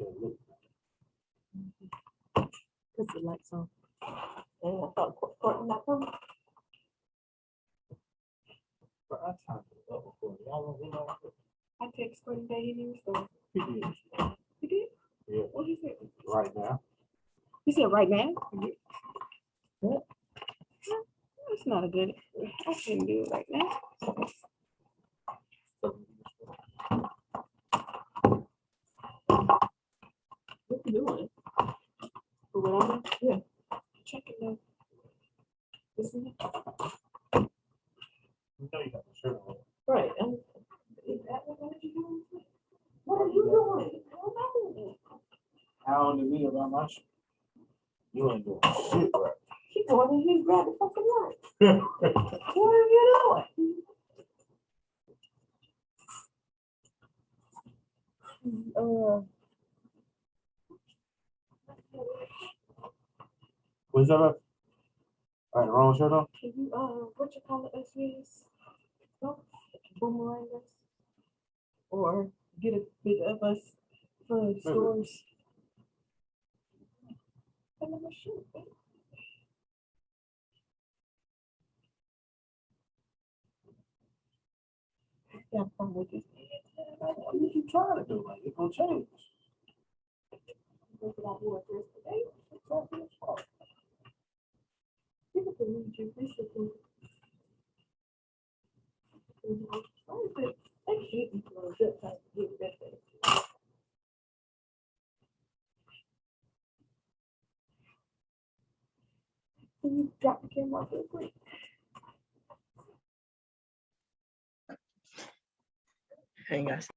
can't look. Cause the lights on. And I thought Courtney not coming. But I timed it up before. Y'all don't know. I text Courtney that he didn't respond. He did. He did? Yeah, What he said? right now. He said right now? What? That's not a good, I shouldn't do it right now. What you doing? For what I'm doing? Yeah. Checking the. Isn't it? You know you got the shirt on. Right. Is that what you doing? What are you doing? How on me about my shit? You ain't doing shit right. He going in, he grabbed the fucking light. What are you doing? What's up? All right, wrong shirt on? Can you, what you call it, SVs? No, boomerang us? Or get a big of us for the stores? I never shoot. Yeah, I'm with this. What are you trying to do? Like, it's gonna change. Look at all who addressed today. It's all his fault. People can read you recently. I hate you for a good time to get better. Can you drop the camera off real quick? Hey guys.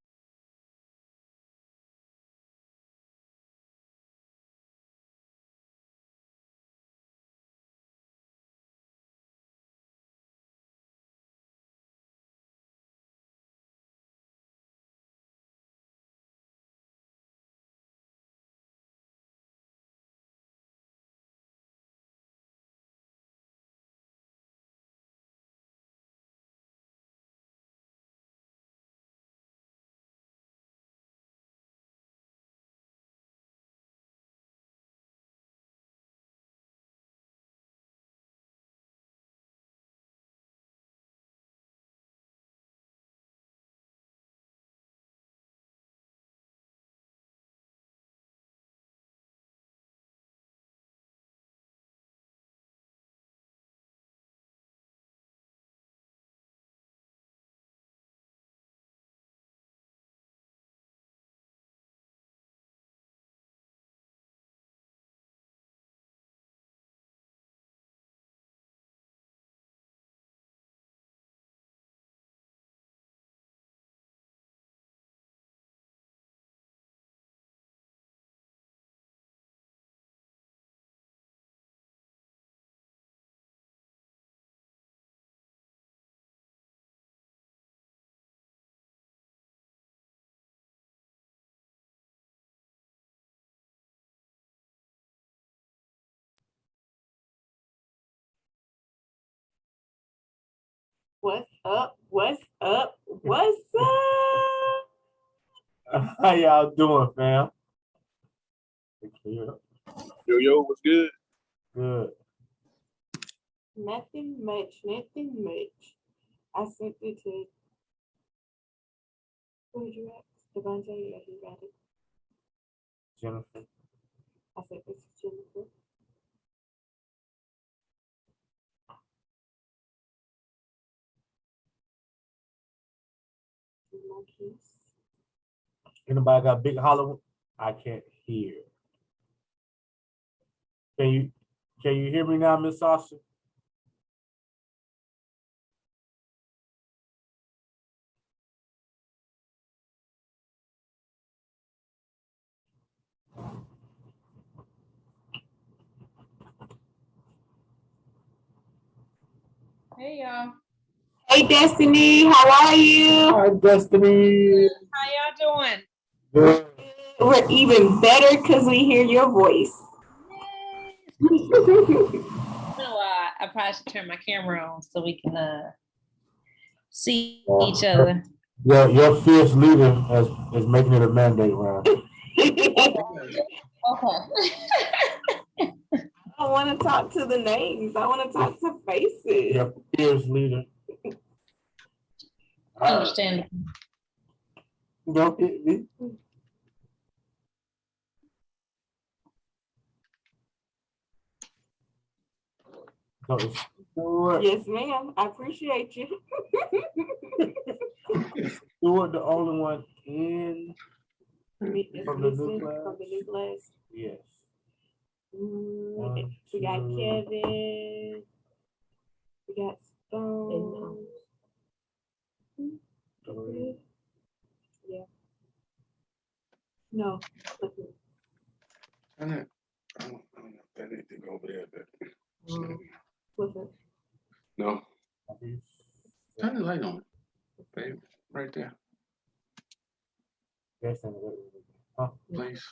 What's up? What's up? What's up? How y'all doing, fam? Yo, what's good? Good. Nothing much, nothing much. I sent it to, who did you ask? Devontae, yeah, he got it. Jennifer. I sent it to Jennifer. To Marquise. Anybody got big Hollywood? I can't hear. Can you hear me now, Miss Sasha? Hey y'all. Hey Destiny, how are you? Hi, Destiny. How y'all doing? Good. We're even better because we hear your voice. Yay. I probably should turn my camera on so we can see each other. Your fierce leader is making it a mandate round. Okay. I want to talk to the names. I want to talk to faces. Your peers leader. Understand. Don't hit me. So it's Stuart, Yes, ma'am. I appreciate you. Stuart, the only one in. Me- it's From the new missing class? From the new class. Yes. Mm, One, we got two. Kevin. We got Stone. Three. Yeah. No. I don't know if that need to go over there, but Clifford. no, turn the light on, babe, right there, Yes, and please.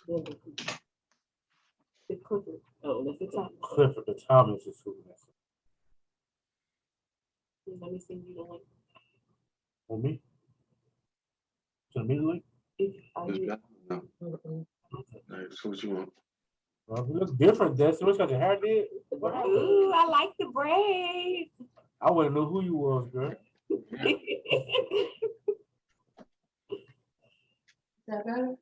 The Clifford. Oh, that's the top. Clifford, the Thomas is who that's Let me send you the link. for me. To the middle link. If I It's did. better? No, that's what you want. Well, you look different, Destiny. What's got your hair did? What happened? Ooh, I like the braids. I wouldn't know who you was, girl. That better?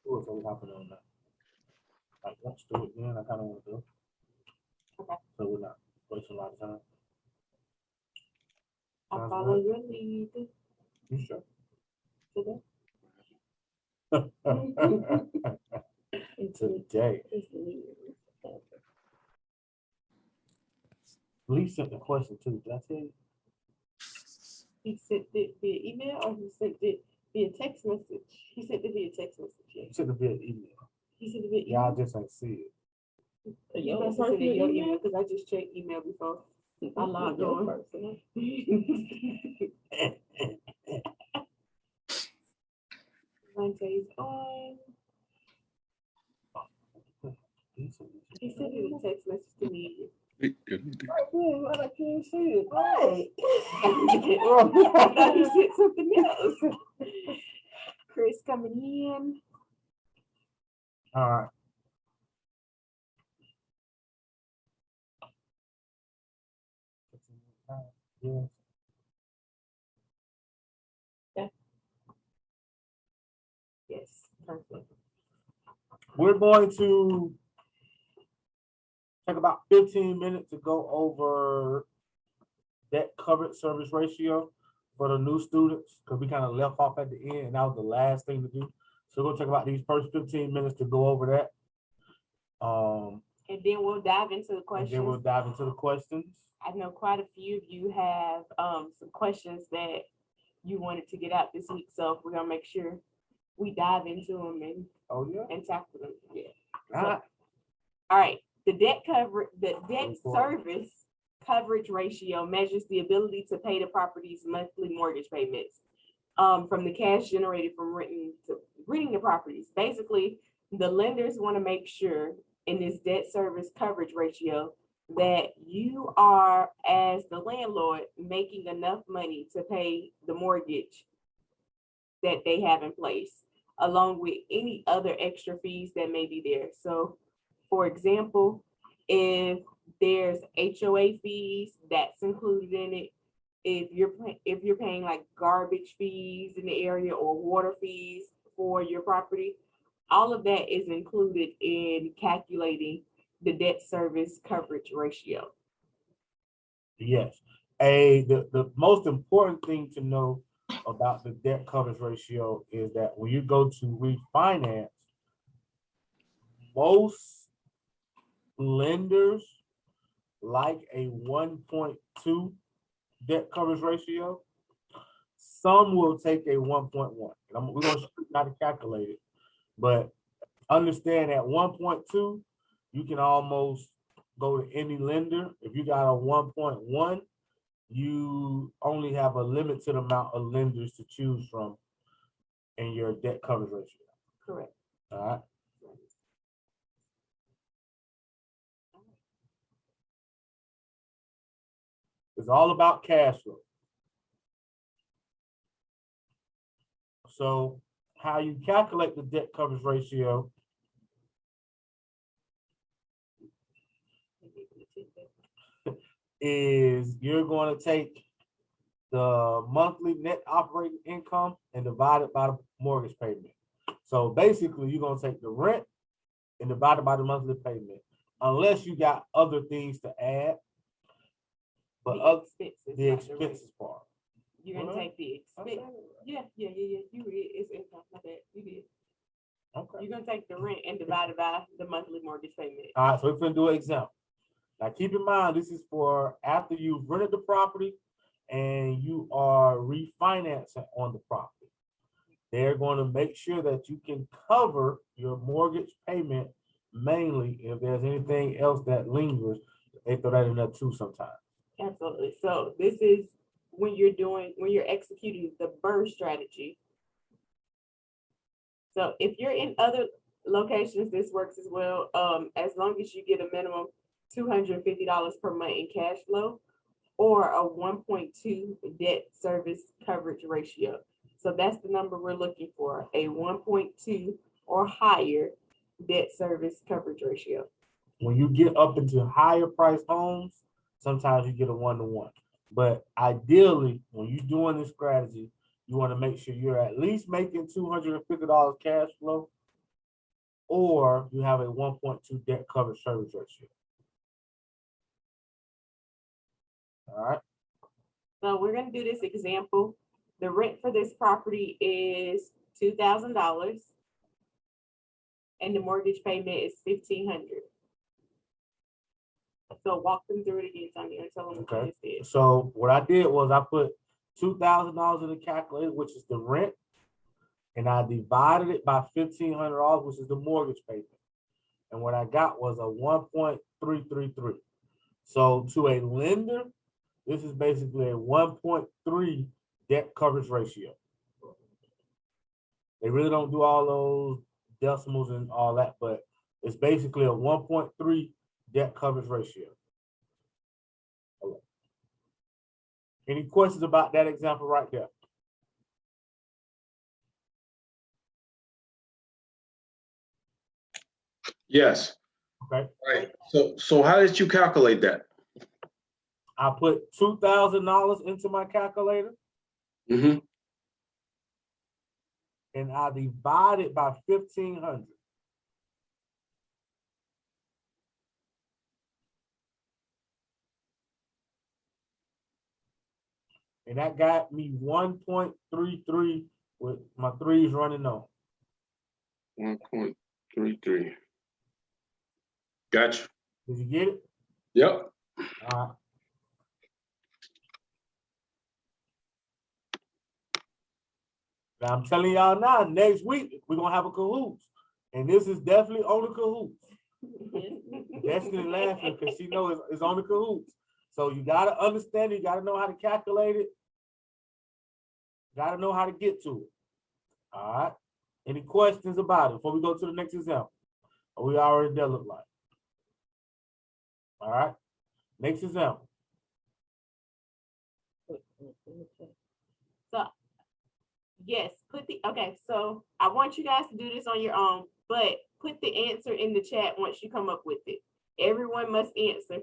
Who was really hopping on that? Like, let's do it again. I kind of want to do. Okay. So we're not wasting a lot of time. I Sounds follow good. your lead You sure? today. Today. Lee sent the question too. Did I tell you? He sent it via email or he sent it via text message? He sent it via text message. Yeah. He sent it via email. He sent it via Y'all email. just ain't see it. You must have sent it your email because I just checked email before I logged on. Monte's on. He sent it a text message to me. I can't see it. Right. I thought he said something else. Chris coming in. All right. Yes. Yes, perfect. We're going to take about 15 minutes to go over debt coverage service ratio for the new students because we kind of left off at the end and that was the last thing to do. So we're gonna take about these first 15 minutes to go over that. And then we'll dive into the And questions. then we'll dive into the questions. I know quite a few of you have some questions that you wanted to get out this week, so we're gonna make sure we dive into them and Oh yeah. tackle them. Yeah. All right. All right. The debt Report. service coverage ratio measures the ability to pay the property's monthly mortgage payments from the cash generated from renting the properties. Basically, the lenders want to make sure in this debt service coverage ratio that you are, as the landlord, making enough money to pay the mortgage that they have in place, along with any other extra fees that may be there. So, for example, if there's HOA fees, that's included in it. If you're paying like garbage fees in the area or water fees for your property, all of that is included in calculating the debt service coverage ratio. Yes. The most important thing to know about the debt coverage ratio is that when you go to refinance, most lenders like a 1.2 debt coverage ratio. Some will take a 1.1. We're going to show you how to calculate it, but understand that 1.2, you can almost go to any lender. If you got a 1.1, you only have a limited amount of lenders to choose from in your debt coverage ratio. Correct. All right. It's all about cash flow. So how you calculate the debt coverage ratio is you're going to take the monthly net operating income and divide it by the mortgage payment. So basically, you're going to take the rent and divide it by the monthly payment, unless you got other things to add. But expenses. the not the rent. expenses part. You're gonna Well, take the expense. Yeah. You read, it's income, not bad, you did. Okay. You're gonna take the rent and divide it by the monthly mortgage payment. All right, so we're gonna do an example. Now, keep in mind, this is for after you've rented the property and you are refinancing on the property. They're going to make sure that you can cover your mortgage payment mainly. If there's anything else that lingers, they throw that in there too sometimes. Absolutely. So this is when you're executing the BRRRR strategy. So if you're in other locations, this works as well. As long as you get a minimum $250 per month in cash flow or a 1.2 debt service coverage ratio. So that's the number we're looking for, a 1.2 or higher debt service coverage ratio. When you get up into higher price homes, sometimes you get a 1-to-1. But ideally, when you're doing this strategy, you want to make sure you're at least making $250 cash flow, or you have a 1.2 debt coverage service ratio. All right. So we're gonna do this example. The rent for this property is $2,000. And the mortgage payment is $1,500. So walk them through it again, Tony, and tell them what Okay. you just did. So what I did was I put $2,000 in the calculator, which is the rent, and I divided it by $1,500, which is the mortgage payment. And what I got was a 1.333. So to a lender, this is basically a 1.3 debt coverage ratio. They really don't do all those decimals and all that, but it's basically a 1.3 debt coverage ratio. Any questions about that example right there? Yes. Okay. Right. So how did you calculate that? I put $2,000 into my calculator Mm-hmm. and I divide it by 1,500. And that got me 1.33 with my threes running on. 1.33. Gotcha. Did you get it? Yep. All right. Now I'm telling y'all now, next week we're gonna have a cahoots. And this is definitely on the cahoots. Destiny laughing because she knows it's on the cahoots. So you gotta understand it, you gotta know how to calculate it. Gotta know how to get to it. All right. Any questions about it before we go to the next example? Or we already there look like? All right. Next example. So, yes, okay, so I want you guys to do this on your own, but put the answer in the chat once you come up with it. Everyone must answer.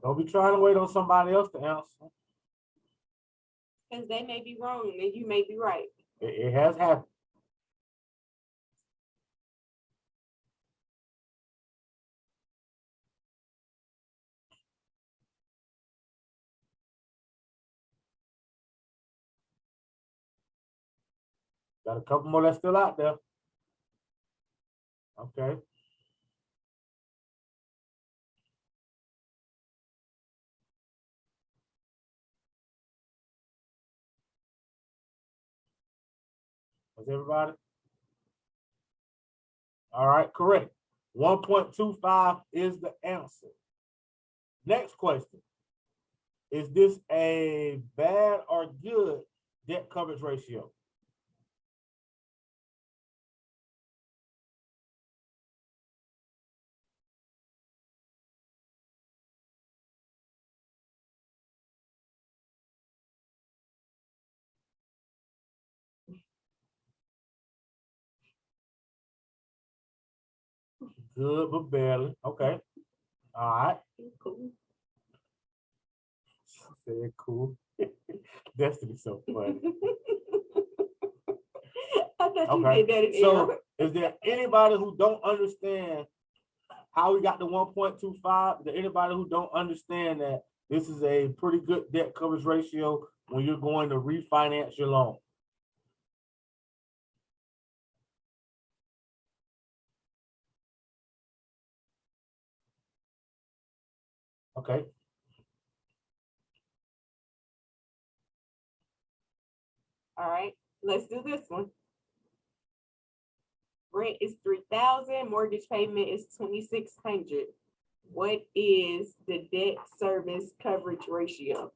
Don't be trying to wait on somebody else to answer. Because they may be wrong and you may be right. It has happened. Got a couple more that's still out there. Okay. Was everybody? All right, correct. 1.25 is the answer. Next question. Is this a bad or good debt coverage ratio? Good, but barely. Okay. All right. Cool. Said cool. Destiny so funny. I thought you Okay. did that in So error. is there anybody who don't understand how we got to 1.25? Is there anybody who don't understand that this is a pretty good debt coverage ratio when you're going to refinance your loan? Okay. All right, let's do this one. Rent is 3,000, mortgage payment is 2,600. What is the debt service coverage ratio?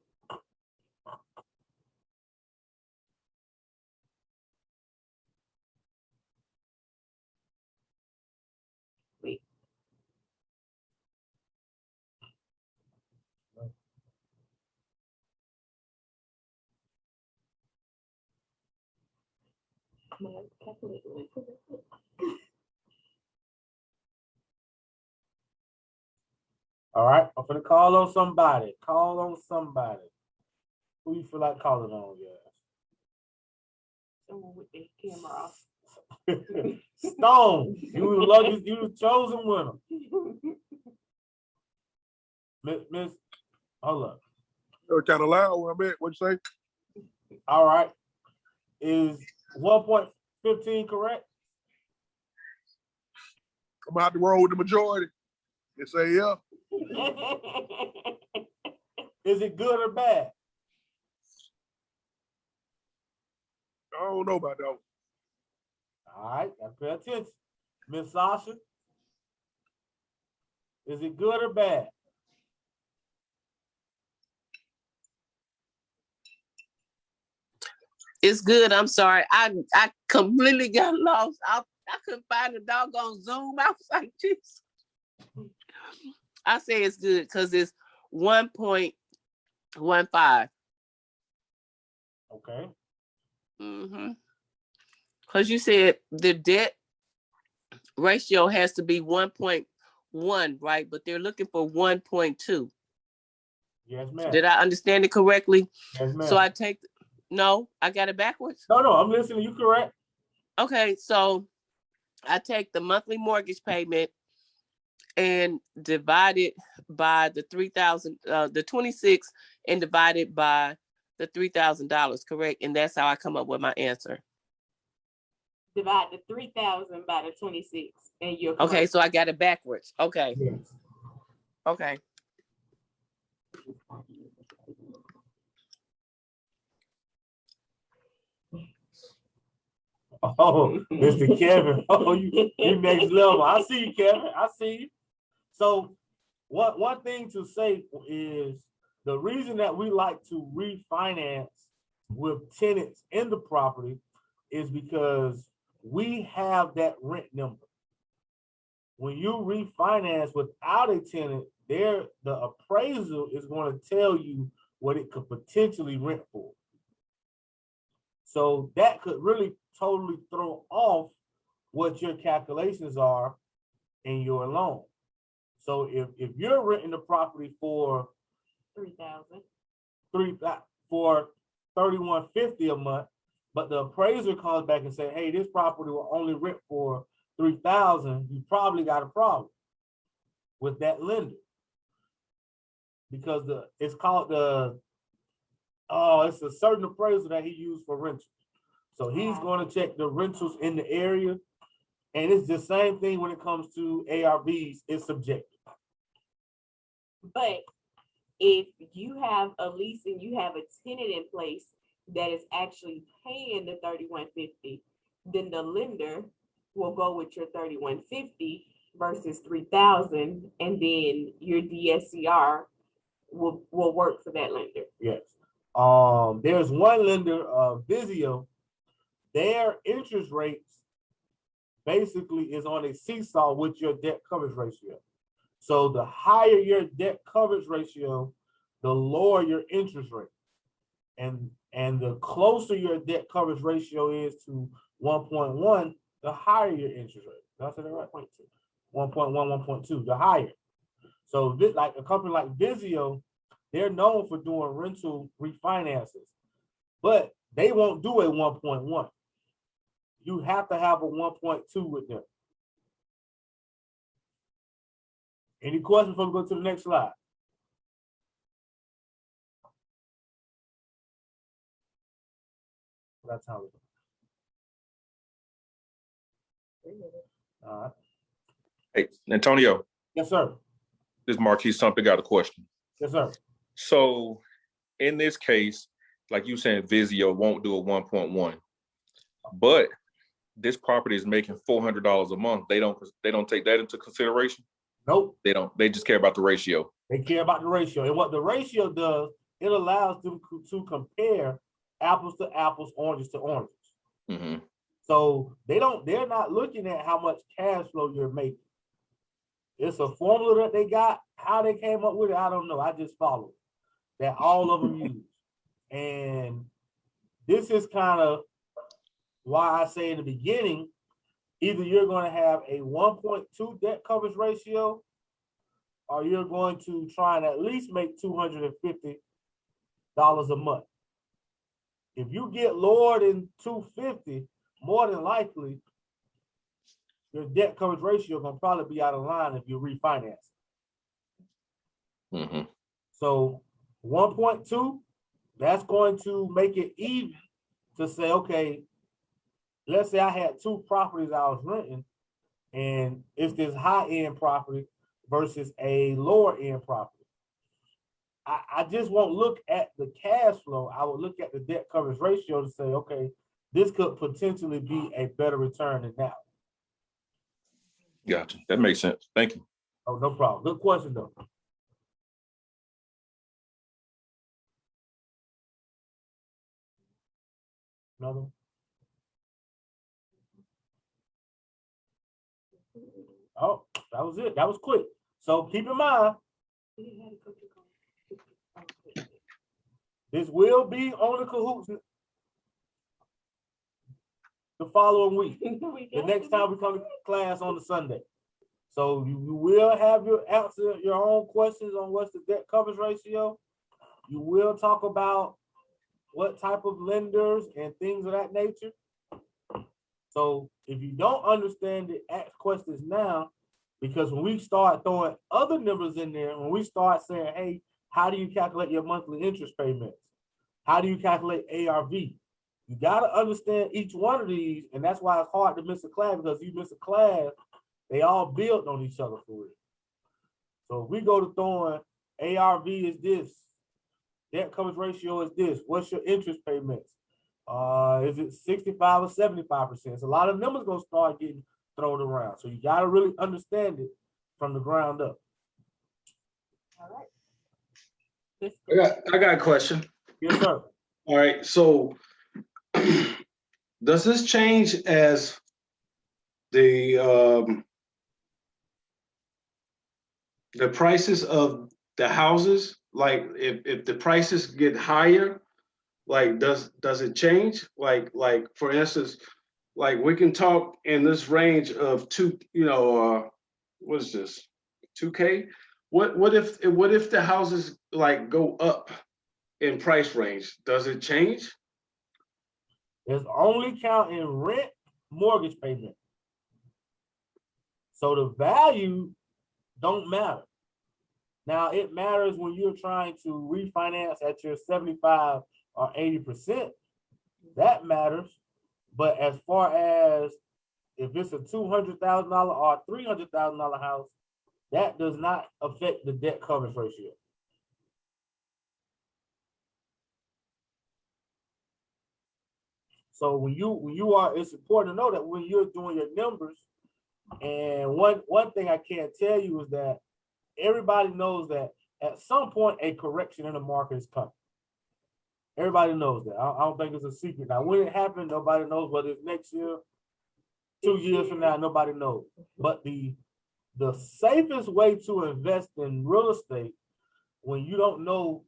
Wait. My calculator went to the- All right. I'm gonna call on somebody. Call on somebody. Who you feel like calling on, Someone with their camera off. yes? Stone. You the lucky, you the chosen winner. Miss, hold up. They're kind of loud where I'm at. What'd you say? All right. Is 1.15 correct? I'm gonna have to roll with the majority and say, yeah. Is it good or bad? I don't know about that one. All right, gotta pay attention. Miss Sasha, is it good or bad? It's good. I'm sorry. I completely got lost. I couldn't find the doggone Zoom. I was like, jeez. I say it's good because it's 1.15. Okay. Because you said the debt ratio has to be 1.1, right? But they're looking for 1.2. Yes, ma'am. Did I understand it correctly? Yes, ma'am. So I got it backwards. No, I'm listening. You correct. Okay, so I take the monthly mortgage payment and divide it by the 3,000, the 26, and divide it by the $3,000, correct? And that's how I come up with my answer. Divide the 3,000 by the 26, and you're Okay, correct. so I got it backwards. Okay. Yes. Okay. Oh, Mr. Kevin. Oh, you next level. I see you, Kevin. I see you. So one thing to say is the reason that we like to refinance with tenants in the property is because we have that rent number. When you refinance without a tenant, the appraisal is going to tell you what it could potentially rent for. So that could really totally throw off what your calculations are in your loan. So if you're renting the property for 3,000. for $3,150 a month, but the appraiser comes back and say, hey, this property will only rent for $3,000, you probably got a problem with that lender. Because it's a certain appraiser that he used for rentals. So he's going to check the rentals in the area. And it's the same thing when it comes to ARVs, it's subjective. But if you have a lease and you have a tenant in place that is actually paying the $3,150, then the lender will go with your $3,150 versus $3,000, and then your DSCR will work for that lender. Yes. There's one lender, Visio, their interest rates basically is on a seesaw with your debt coverage ratio. So the higher your debt coverage ratio, the lower your interest rate. And the closer your debt coverage ratio is to 1.1, the higher your interest rate. Did I say that right? 1.1, 1.2, the higher. So like a company like Visio, they're known for doing rental refinances, but they won't do a 1.1. You have to have a 1.2 with them. Any questions before we go to the next slide? That's how we go. All right. Hey, Antonio, Yes, sir. this is Marquise Something got a question. Yes, sir. So in this case, like you saying, Visio won't do a 1.1, but this property is making $400 a month. They don't take that into consideration. Nope. They don't. They just care about the ratio. They care about the ratio. And what the ratio does, it allows them to compare apples to apples, oranges to oranges. Mm-hmm. So they're not looking at how much cash flow you're making. It's a formula that they got. How they came up with it, I don't know. I just followed that all of them use. And this is kind of why I say in the beginning, either you're going to have a 1.2 debt coverage ratio, or you're going to try and at least make $250 a month. If you get lower than 250, more than likely, your debt coverage ratio is going to probably be out of line if you refinance. Mm-hmm. So 1.2, that's going to make it even to say, okay, let's say I had two properties I was renting, and it's this high-end property versus a lower-end property. I just won't look at the cash flow. I would look at the debt coverage ratio to say, okay, this could potentially be a better return than that. Gotcha. That makes sense. Thank you. Oh, no problem. Good question, though. Another one? Oh, that was it. That was quick. So keep in mind, this will be on the Cahoots the following week. The next time we come to class on the Sunday. So you will have your answer your own questions on what's the debt coverage ratio. You will talk about what type of lenders and things of that nature. So if you don't understand it, ask questions now, because when we start throwing other numbers in there, when we start saying, hey, how do you calculate your monthly interest payments? How do you calculate ARV? You got to understand each one of these, and that's why it's hard to miss a class, because if you miss a class, they all build on each other for real. So if we go to throwing ARV is this, debt coverage ratio is this, what's your interest payments? Is it 65 or 75%? So a lot of numbers gonna start getting thrown around. So you got to really understand it from the ground up. All right. I got a question. Yes, sir. All right, so does this change as the prices of the houses? Like if the prices get higher, like does it change? Like for instance, like we can talk in this range of what is this, 2K? What if the houses like go up in price range? Does it change? It's only counting rent, mortgage payment. So the value don't matter. Now it matters when you're trying to refinance at your 75 or 80%. That matters. But as far as if it's a $200,000 or $300,000 house, that does not affect the debt coverage ratio. So when you are, it's important to know that when you're doing your numbers, and one thing I can't tell you is that everybody knows that at some point, a correction in the market is coming. Everybody knows that. I don't think it's a secret. Now, when it happened, nobody knows whether it's next year, 2 years from now, nobody knows. But the safest way to invest in real estate when you don't know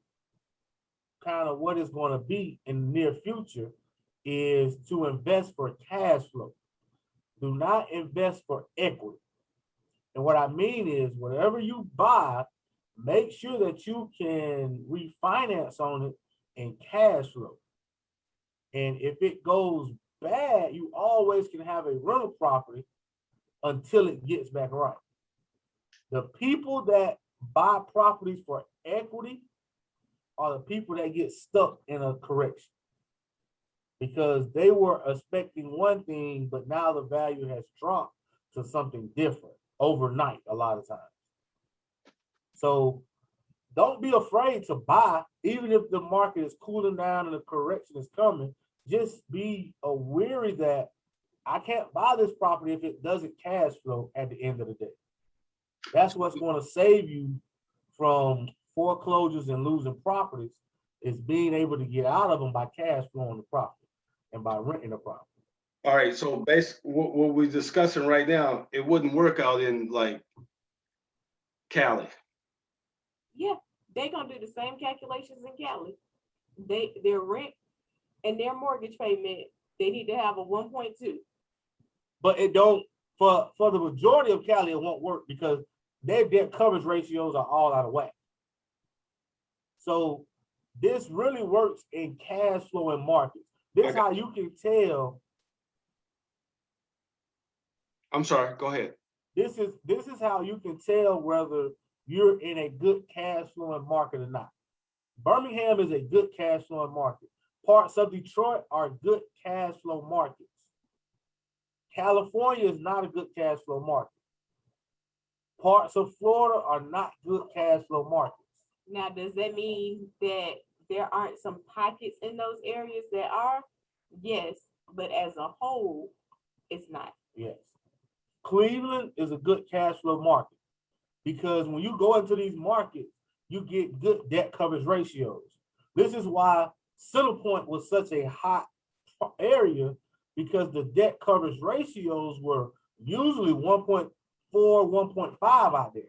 kind of what it's going to be in the near future is to invest for cash flow. Do not invest for equity. And what I mean is whatever you buy, make sure that you can refinance on it in cash flow. And if it goes bad, you always can have a rental property until it gets back right. The people that buy properties for equity are the people that get stuck in a correction because they were expecting one thing, but now the value has dropped to something different overnight a lot of times. So don't be afraid to buy, even if the market is cooling down and a correction is coming. Just be aware that I can't buy this property if it doesn't cash flow at the end of the day. That's what's going to save you from foreclosures and losing properties is being able to get out of them by cash flowing the property and by renting the property. All right, so basically what we're discussing right now, it wouldn't work out in like Cali. Yeah, they gonna do the same calculations in Cali. Their rent and their mortgage payment, they need to have a 1.2. But it don't, for the majority of Cali, it won't work because their debt coverage ratios are all out of whack. So this really works in cash flowing markets. This is how you can tell. I'm sorry, go ahead. This is how you can tell whether you're in a good cash flowing market or not. Birmingham is a good cash flowing market. Parts of Detroit are good cash flow markets. California is not a good cash flow market. Parts of Florida are not good cash flow markets. Now, does that mean that there aren't some pockets in those areas that are? Yes, but as a whole, it's not. Yes. Cleveland is a good cash flow market because when you go into these markets, you get good debt coverage ratios. This is why Centerpoint was such a hot area because the debt coverage ratios were usually 1.4, 1.5 out there.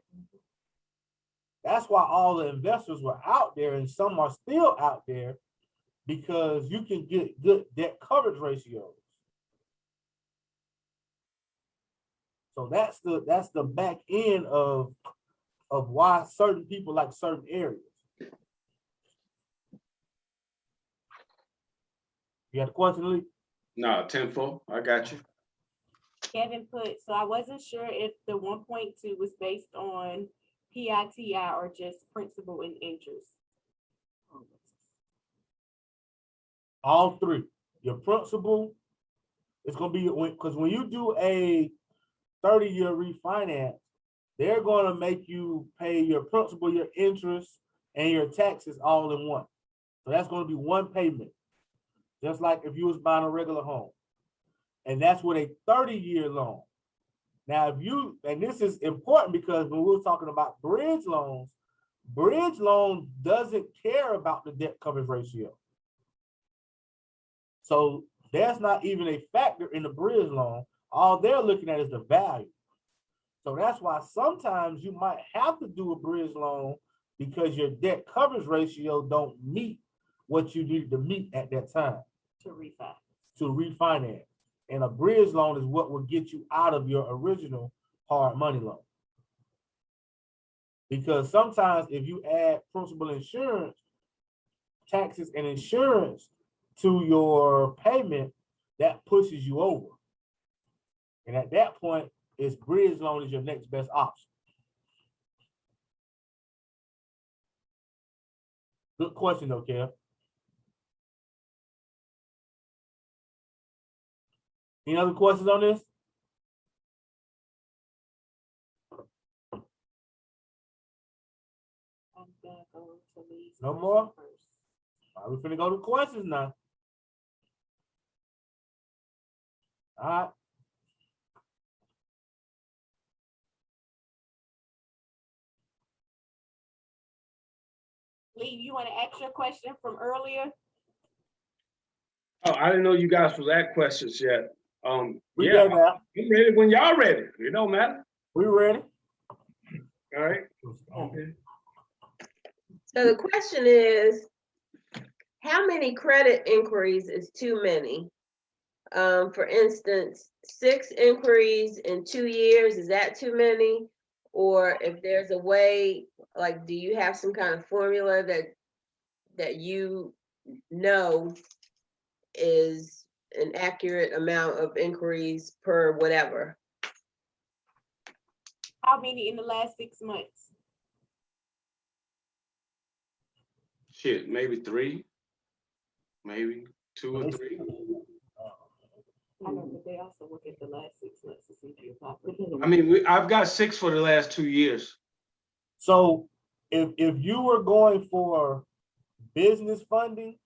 That's why all the investors were out there and some are still out there because you can get good debt coverage ratios. So that's the back end of why certain people like certain areas. You got a question, Lee? No, 10-4, I got you. Kevin put, so I wasn't sure if the 1.2 was based on PITI or just principal and interest. All three. Your principal, it's going to be, because when you do a 30-year refinance, they're going to make you pay your principal, your interest, and your taxes all in one. So that's going to be one payment, just like if you was buying a regular home. And that's with a 30-year loan. Now, and this is important because when we were talking about bridge loan doesn't care about the debt coverage ratio. So that's not even a factor in the bridge loan. All they're looking at is the value. So that's why sometimes you might have to do a bridge loan because your debt coverage ratio don't meet what you need to meet at that time. To refinance. And a bridge loan is what will get you out of your original hard money loan. Because sometimes if you add principal, insurance, taxes, and insurance to your payment, that pushes you over. And at that point, bridge loan is your next best option. Good question though, Kev. Any other questions on this? I'm gonna go to Lee's No question more? first. All right, we're finna go to questions now. All right. Lee, you want to ask your question from earlier? Oh, I didn't know you guys was at questions yet. We Yeah, got that. I'm ready when y'all ready. It don't matter. We ready? All right. So the question is, how many credit inquiries is too many? For instance, 6 inquiries in 2 years, is that too many? Or if there's a way, like, do you have some kind of formula that you know is an accurate amount of inquiries per whatever? How many in the last 6 months? Shit, maybe 3, maybe 2 or 3. I know, but they also look at the last 6 months to see if you apply for it. I mean, I've got 6 for the last 2 years. So if you were going for business funding,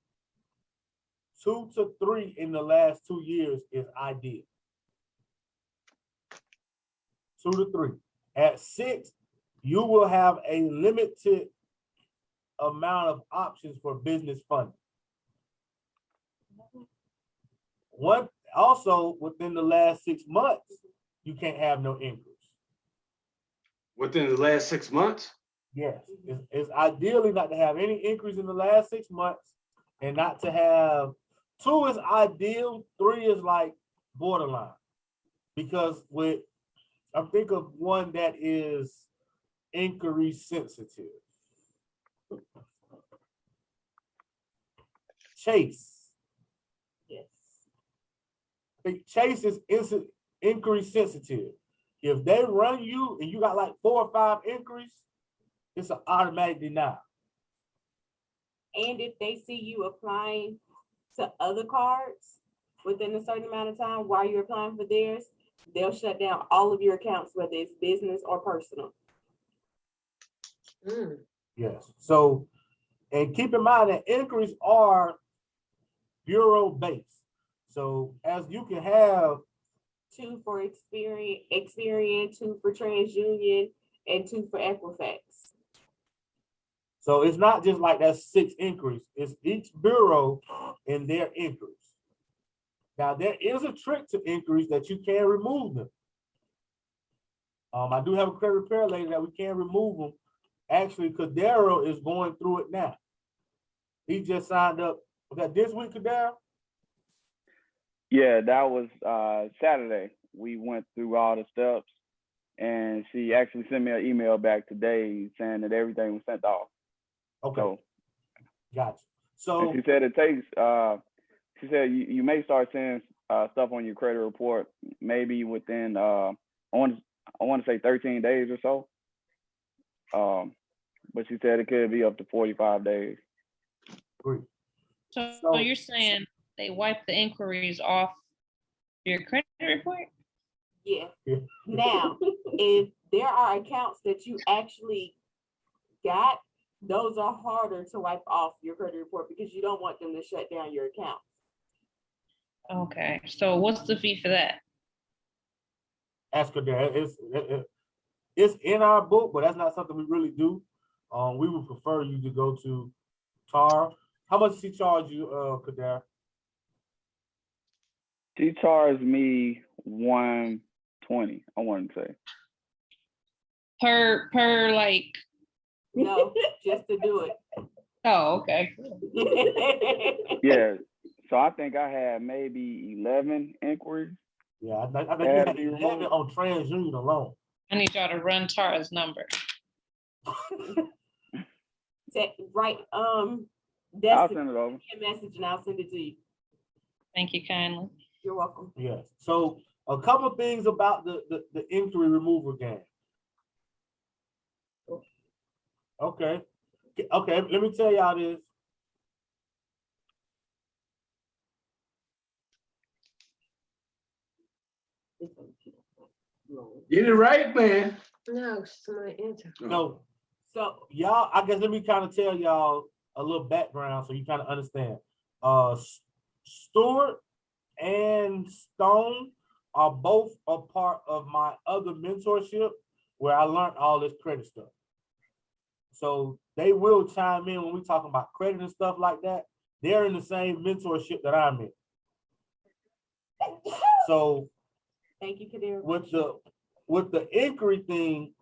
2 to 3 in the last 2 years is ideal. 2 to 3. At 6, you will have a limited amount of options for business funding. One, also within the last 6 months, you can't have no inquiries. Within the last 6 months? Yes, it's ideally not to have any increase in the last 6 months, and not to have 2 is ideal, 3 is like borderline. Because I think of one that is inquiry sensitive. Chase. Yes. I think Chase is inquiry sensitive. If they run you and you got like 4 or 5 inquiries, it's an automatic denial. And if they see you applying to other cards within a certain amount of time while you're applying for theirs, they'll shut down all of your accounts, whether it's business or personal. Yes. So, and keep in mind that inquiries are bureau based. So as you can have 2 for Experian, 2 for TransUnion, and 2 for Equifax. So it's not just like that's 6 inquiries. It's each bureau and their inquiries. Now there is a trick to inquiries that you can remove them. I do have a credit repair lady that we can remove them. Actually, Cadero is going through it now. He just signed up. Was that this week, Cadero? Yeah, that was Saturday. We went through all the steps, and she actually sent me an email back today saying that everything was sent off. Okay, So, gotcha. and So she said it takes. She said you may start seeing stuff on your credit report maybe within I want to say 13 days or so. But she said it could be up to 45 days. great. So So- you're saying they wipe the inquiries off your credit report? Yeah. Yeah. Now, if there are accounts that you actually got, those are harder to wipe off your credit report because you don't want them to shut down your account. Okay, so what's the fee for that? Ask Cadero. It's in our book, but that's not something we really do. We would prefer you to go to TAR. How much does he charge you, Cadero? She charged me $120. I want to say. Per like, No, just to do it. oh, okay. Yeah. So I think I had maybe 11 inquiries. Yeah, I think you Yeah, had do you 11 remember? on TransUnion alone. I need y'all to run Tara's number. Right, I'll that's send it over. a message and I'll send it to you. Thank you kindly. You're welcome. Yes. So a couple of things about the inquiry removal game. Okay. Okay, let me tell y'all this. Get it right, man. No, somebody answer. No, So, y'all, I guess let me kind of tell y'all a little background so you kind of understand. Stewart and Stone are both a part of my other mentorship where I learned all this credit stuff. So they will chime in when we talking about credit and stuff like that. They're in the same mentorship that I'm in. So Thank you, Kadir. with the inquiry thing,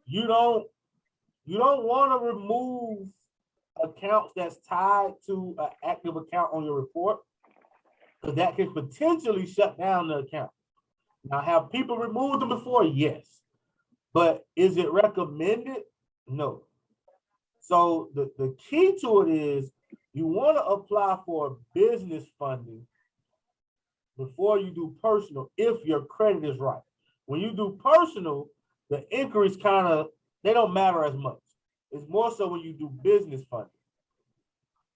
you don't want to remove accounts that's tied to an active account on your report, because that can potentially shut down the account. Now, have people removed them before? Yes. But is it recommended? No. So the key to it is you want to apply for business funding before you do personal if your credit is right. When you do personal, the inquiries they don't matter as much. It's more so when you do business funding.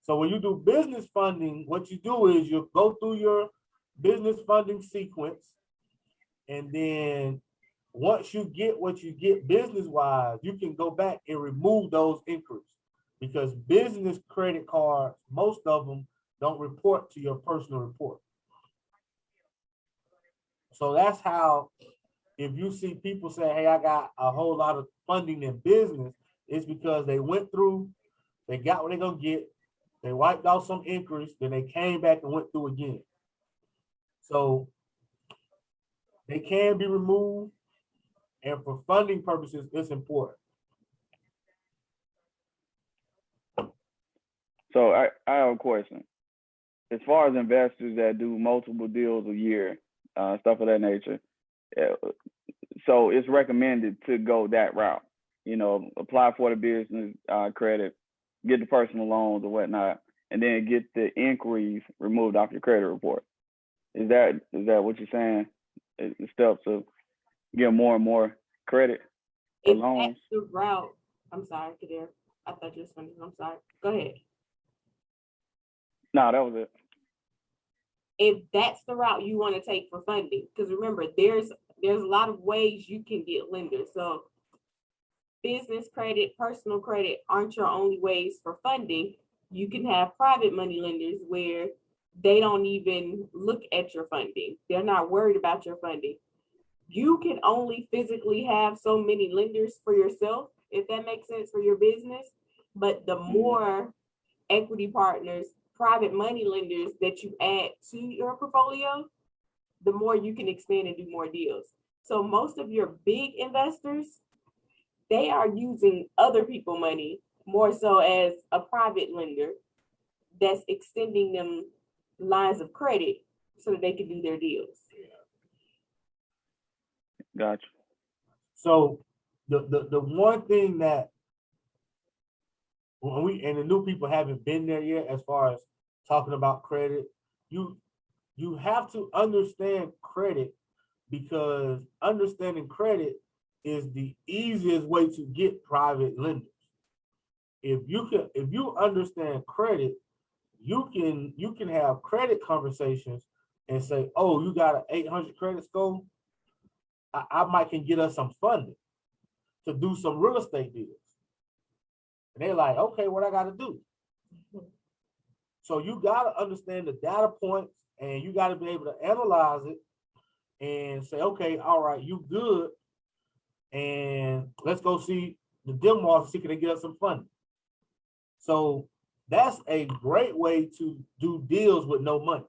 So when you do business funding, what you do is you go through your business funding sequence, and then once you get what you get business-wise, you can go back and remove those inquiries, because business credit cards, most of them don't report to your personal report. So that's how, if you see people say, hey, I got a whole lot of funding in business, it's because they went through, they got what they're gonna get, they wiped out some inquiries, then they came back and went through again. So they can be removed, and for funding purposes, it's important. So I have a question. As far as investors that do multiple deals a year, stuff of that nature, so it's recommended to go that route. You know, apply for the business credit, get the personal loans or whatnot, and then get the inquiries removed off your credit report. Is that what you're saying? The steps of get more and more credit for If loans? that's the route, I'm sorry, Kadir. I thought you was finished. I'm sorry. Go ahead. No, that was it. If that's the route you want to take for funding, because remember, there's a lot of ways you can get lenders. So business credit, personal credit aren't your only ways for funding. You can have private money lenders where they don't even look at your funding. They're not worried about your funding. You can only physically have so many lenders for yourself, if that makes sense, for your business. But the more equity partners, private money lenders that you add to your portfolio, the more you can expand and do more deals. So most of your big investors, they are using other people's money more so as a private lender that's extending them lines of credit so that they can do their deals. Gotcha. So the one thing that when the new people haven't been there yet, as far as talking about credit, you have to understand credit, because understanding credit is the easiest way to get private lenders. If you understand credit, you can have credit conversations and say, oh, you got an 800 credit score, I might can get us some funding to do some real estate deals. And they're like, okay, what I got to do? So you got to understand the data points, and you got to be able to analyze it and say, okay, all right, you good. And let's go see the demo to see can they get us some funding. So that's a great way to do deals with no money.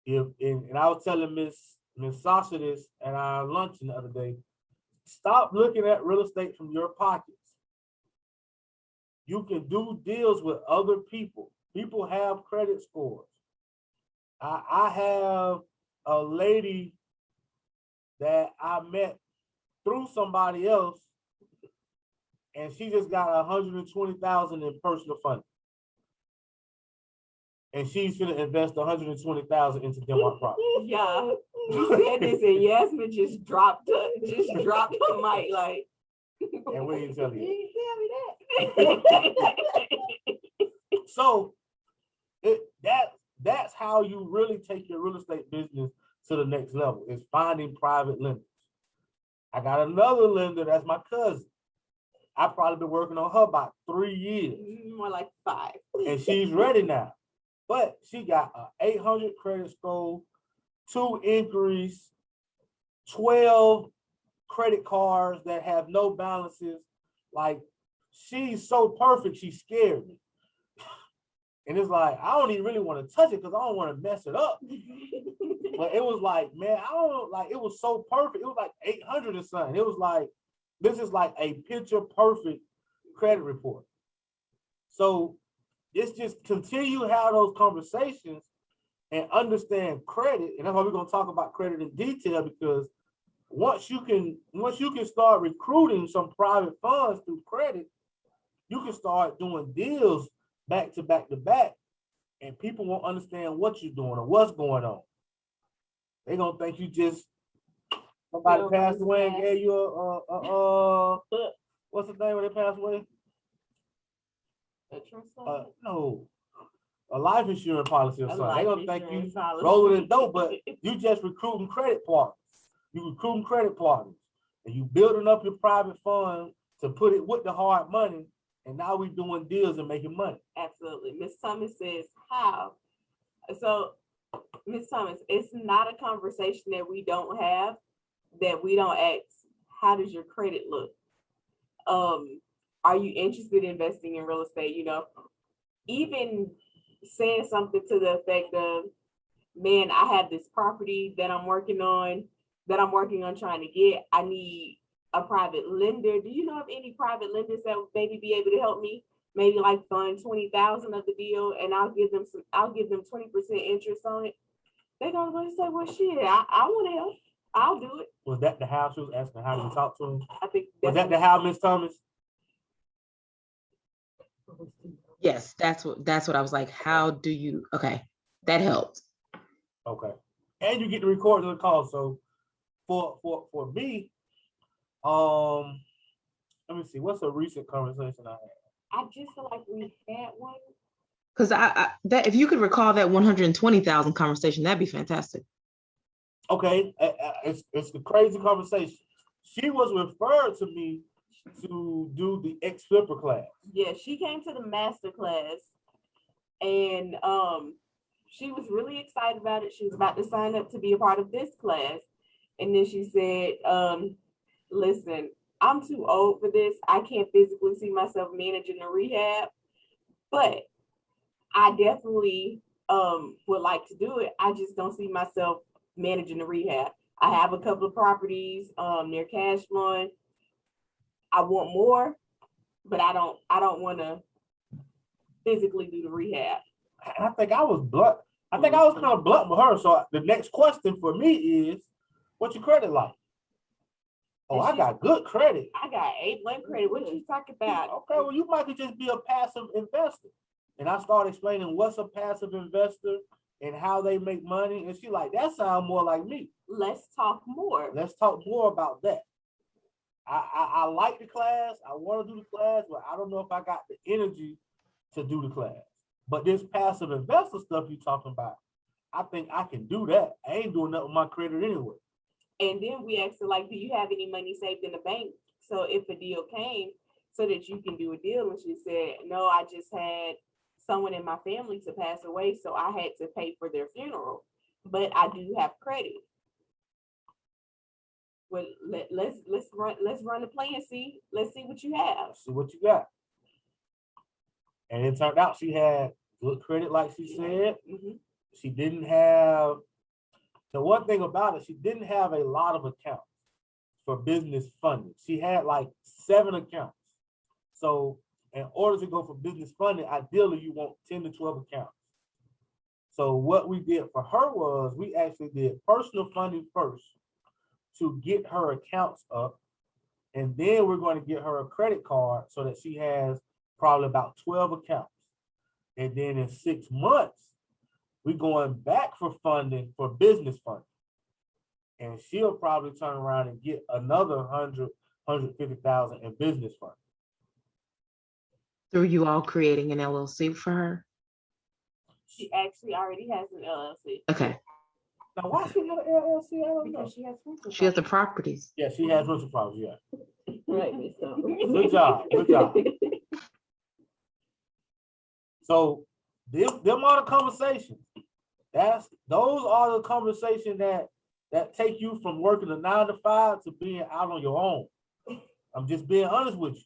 And I was telling Miss Sasha this at our luncheon the other day, stop looking at real estate from your pockets. You can do deals with other people. People have credit scores. I have a lady that I met through somebody else, and she just got $120,000 in personal funding. And she's gonna invest $120,000 into Denmark property. Yeah, you said this, and Yasmin just dropped her mic like. And we didn't tell you. You didn't tell me that. So that's how you really take your real estate business to the next level, is finding private lenders. I got another lender that's my cousin. I probably been working on her about 3 years. More like 5. And she's ready now. But she got an 800 credit score, 2 inquiries, 12 credit cards that have no balances. Like, she's so perfect, she scared me. And it's like, I don't even really want to touch it because I don't want to mess it up. But it was like, man, I don't like, it was so perfect. It was like 800 or something. It was like, this is like a picture perfect credit report. So it's just continue to have those conversations and understand credit. And that's why we're going to talk about credit in detail, because once you can start recruiting some private funds through credit, you can start doing deals back to back to back, and people won't understand what you're doing or what's going on. They're gonna think you just somebody passed away and gave you a what's the name when they passed away? No, a life insurance policy or something. They're gonna think you rolling the dope, but you just recruiting credit partners. You recruiting credit partners, and you building up your private fund to put it with the hard money. And now we're doing deals and making money. Absolutely. Ms. Thomas says, how? So, Ms. Thomas, it's not a conversation that we don't have, that we don't ask, how does your credit look? Are you interested in investing in real estate? You know, even saying something to the effect of, man, I have this property that I'm working on trying to get. I need a private lender. Do you know of any private lenders that would maybe be able to help me? Maybe like fund 20,000 of the deal, and I'll give them 20% interest on it. They're gonna say, well, shit, I want to help. I'll do it. Was that the how she was asking how you talk to him? I think Was that the how, Ms. Thomas? Yes, that's what I was like. How do you? Okay, that helped. Okay, and you get the recording of the call. So for me, let me see. What's a recent conversation I had? I just feel like we had one. Because that if you could recall that 120,000 conversation, that'd be fantastic. Okay, it's a crazy conversation. She was referred to me to do the ex-flipper class. Yeah, she came to the master class, and she was really excited about it. She was about to sign up to be a part of this class, and then she said, listen, I'm too old for this. I can't physically see myself managing the rehab, but I definitely would like to do it. I just don't see myself managing the rehab. I have a couple of properties, they're cash flowing. I want more, but I don't want to physically do the rehab. I think I was blunt. I think I was kind of blunt with her. So the next question for me is, what's your credit like? Oh, I got good credit. I got A1 credit. What you talking about? Okay, well, you might just be a passive investor. And I started explaining what's a passive investor and how they make money. And she like, that sounds more like me. Let's talk more. Let's talk more about that. I like the class. I want to do the class, but I don't know if I got the energy to do the class. But this passive investor stuff you're talking about, I think I can do that. I ain't doing nothing with my credit anyway. And then we asked her, like, do you have any money saved in the bank? So if a deal came, so that you can do a deal. And she said, no, I just had someone in my family to pass away, so I had to pay for their funeral. But I do have credit. Well, let's run the play and see. Let's see what you have. See what you got. And it turned out she had good credit, like she said. Mm-hmm. She didn't have, the one thing about it, she didn't have a lot of accounts for business funding. She had like 7 accounts. So in order to go for business funding, ideally you want 10 to 12 accounts. So what we did for her was we actually did personal funding first to get her accounts up. And then we're going to get her a credit card so that she has probably about 12 accounts. And then in 6 months, we're going back for funding for business funding. And she'll probably turn around and get another 150,000 in business funding. Through you all creating an LLC for her? She actually already has an LLC. Okay. Now, why she got an LLC? I don't know. Because she has rental She has the properties. Yeah, she has rental properties, yeah. Right. Good job, good job. So them are the conversations. Those are the conversations that that take you from working a 9 to 5 to being out on your own. I'm just being honest with you.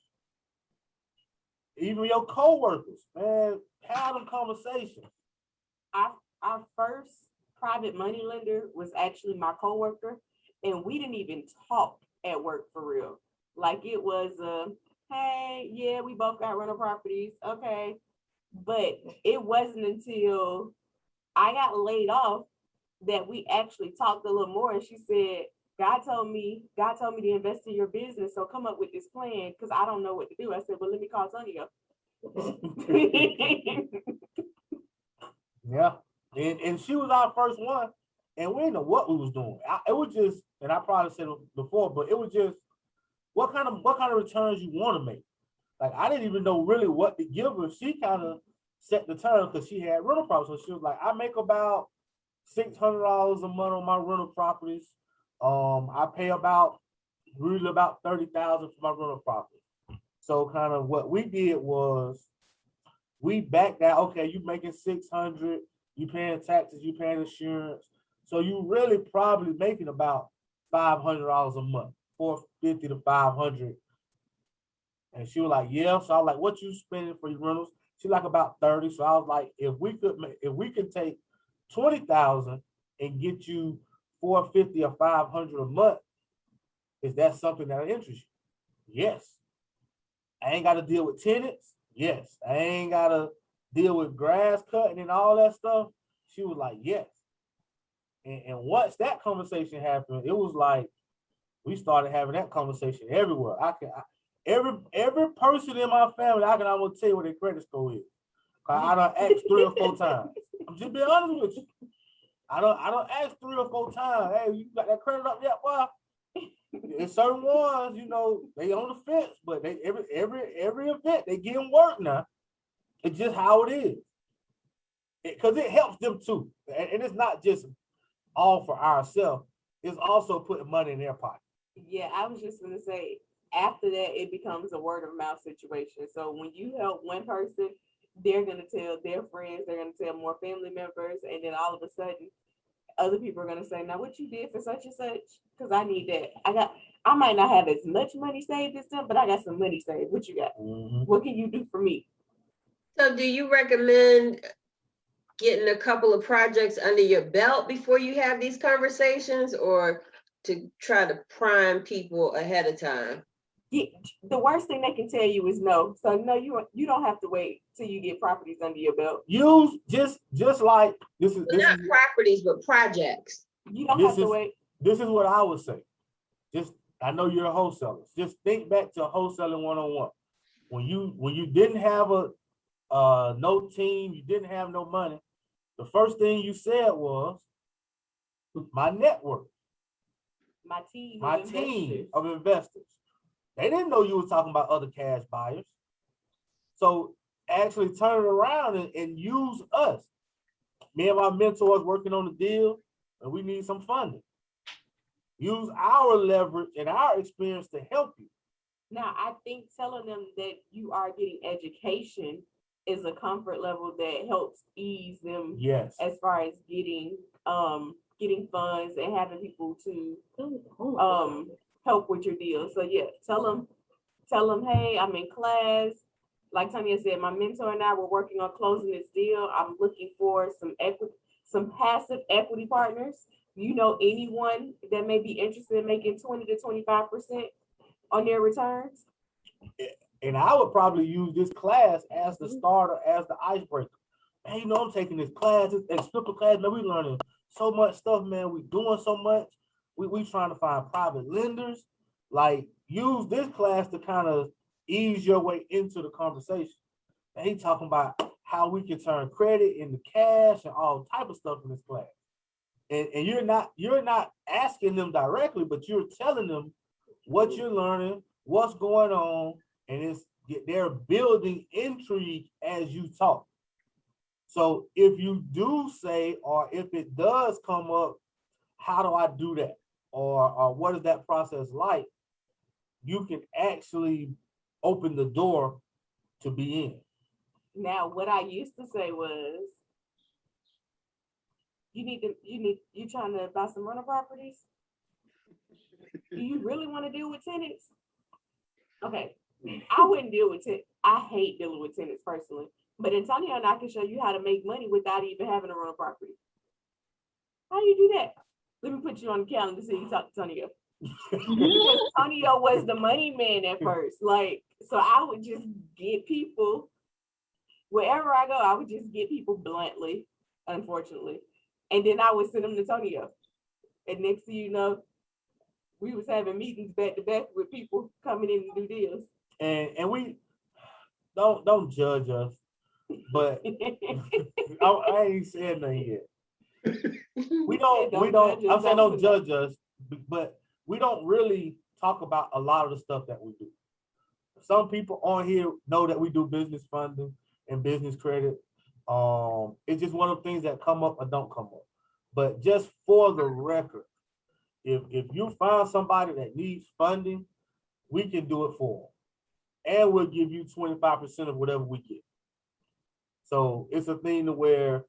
Even your coworkers, man, have them conversations. Our first private money lender was actually my coworker, and we didn't even talk at work for real. Like it was hey, yeah, we both got rental properties, okay. But it wasn't until I got laid off that we actually talked a little more, and she said, God told me to invest in your business, so come up with this plan because I don't know what to do. I said, well, let me call Tonio. Yeah. And she was our first one, and we didn't know what we was doing. It was just, and I probably said it before, but it was just what kind of returns you want to make. Like I didn't even know really what to give her. She kind of set the term because she had rental properties. So she was like, I make about $600 a month on my rental properties. I pay about 30,000 for my rental property. So kind of what we did was we backed that. Okay, you making 600, you paying taxes, you paying insurance. So you really probably making about $500 a month, $450 to $500. And she was like, yeah. So I was like, what you spending for your rentals? She like about 30. So I was like, if we could take 20,000 and get you 450 or 500 a month, is that something that interests you? Yes. I ain't got to deal with tenants. Yes. I ain't got to deal with grass cutting and all that stuff. She was like, yes. And once that conversation happened, it was like we started having that conversation everywhere. Every person in my family, I can almost tell you what their credit score is. I done asked 3 or 4 times. I'm just being honest with you. I don't ask 3 or 4 times. Hey, you got that credit up yet? Well, there's certain ones, you know, they on the fence, but they every event they getting work now. It's just how it is. Because it helps them too. And it's not just all for ourselves. It's also putting money in their pocket. Yeah, I was just gonna say, after that, it becomes a word of mouth situation. So when you help one person, they're gonna tell their friends, they're gonna tell more family members, and then all of a sudden, other people are gonna say, now what you did for such and such, because I need that. I might not have as much money saved this time, but I got some money saved. What you got? Mm-hmm. What can you do for me? So do you recommend getting a couple of projects under your belt before you have these conversations, or to try to prime people ahead of time? The worst thing they can tell you is no. So no, you don't have to wait till you get properties under your belt. Use just like this is Not properties, but projects. You don't have to wait. This is what I would say. I know you're a wholesaler. Just think back to wholesaling 101. When you didn't have no team, you didn't have no money. The first thing you said was my network, my team of investors. They didn't know you were talking about other cash buyers. So actually turn it around and use us. Me and my mentors working on the deal, and we need some funding. Use our leverage and our experience to help you. Now, I think telling them that you are getting education is a comfort level that helps ease them. Yes. As far as getting funds and having people to help with your deal. So yeah, tell them, hey, I'm in class. Like Tanya said, my mentor and I were working on closing this deal. I'm looking for some passive equity partners. You know, anyone that may be interested in making 20 to 25% on their returns? And I would probably use this class as the starter, as the icebreaker. Hey, you know, I'm taking this class, this explicative class, man. We learning so much stuff, man. We doing so much. We trying to find private lenders. Like, use this class to kind of ease your way into the conversation. And he talking about how we can turn credit into cash and all type of stuff in this class. And you're not asking them directly, but you're telling them what you're learning, what's going on, and they're building intrigue as you talk. So if you do say, or if it does come up, how do I do that? Or what is that process like? You can actually open the door to be in. Now, what I used to say was, you trying to buy some rental properties? Do you really want to deal with tenants? Okay, I wouldn't deal with tenants. I hate dealing with tenants personally. But Antonio and I can show you how to make money without even having a rental property. How you do that? Let me put you on the calendar so you can talk to Antonio. Because Antonio was the money man at first. Like, so I would just get people, wherever I go, I would just get people bluntly, unfortunately. And then I would send them to Antonio. And next thing you know, we was having meetings back to back with people coming in to do deals. And we don't judge us, but I ain't saying nothing yet. We don't, I'm saying don't judge us, but we don't really talk about a lot of the stuff that we do. Some people on here know that we do business funding and business credit. It's just one of the things that come up or don't come up. But just for the record, if you find somebody that needs funding, we can do it for them. And we'll give you 25% of whatever we get. So it's a thing to where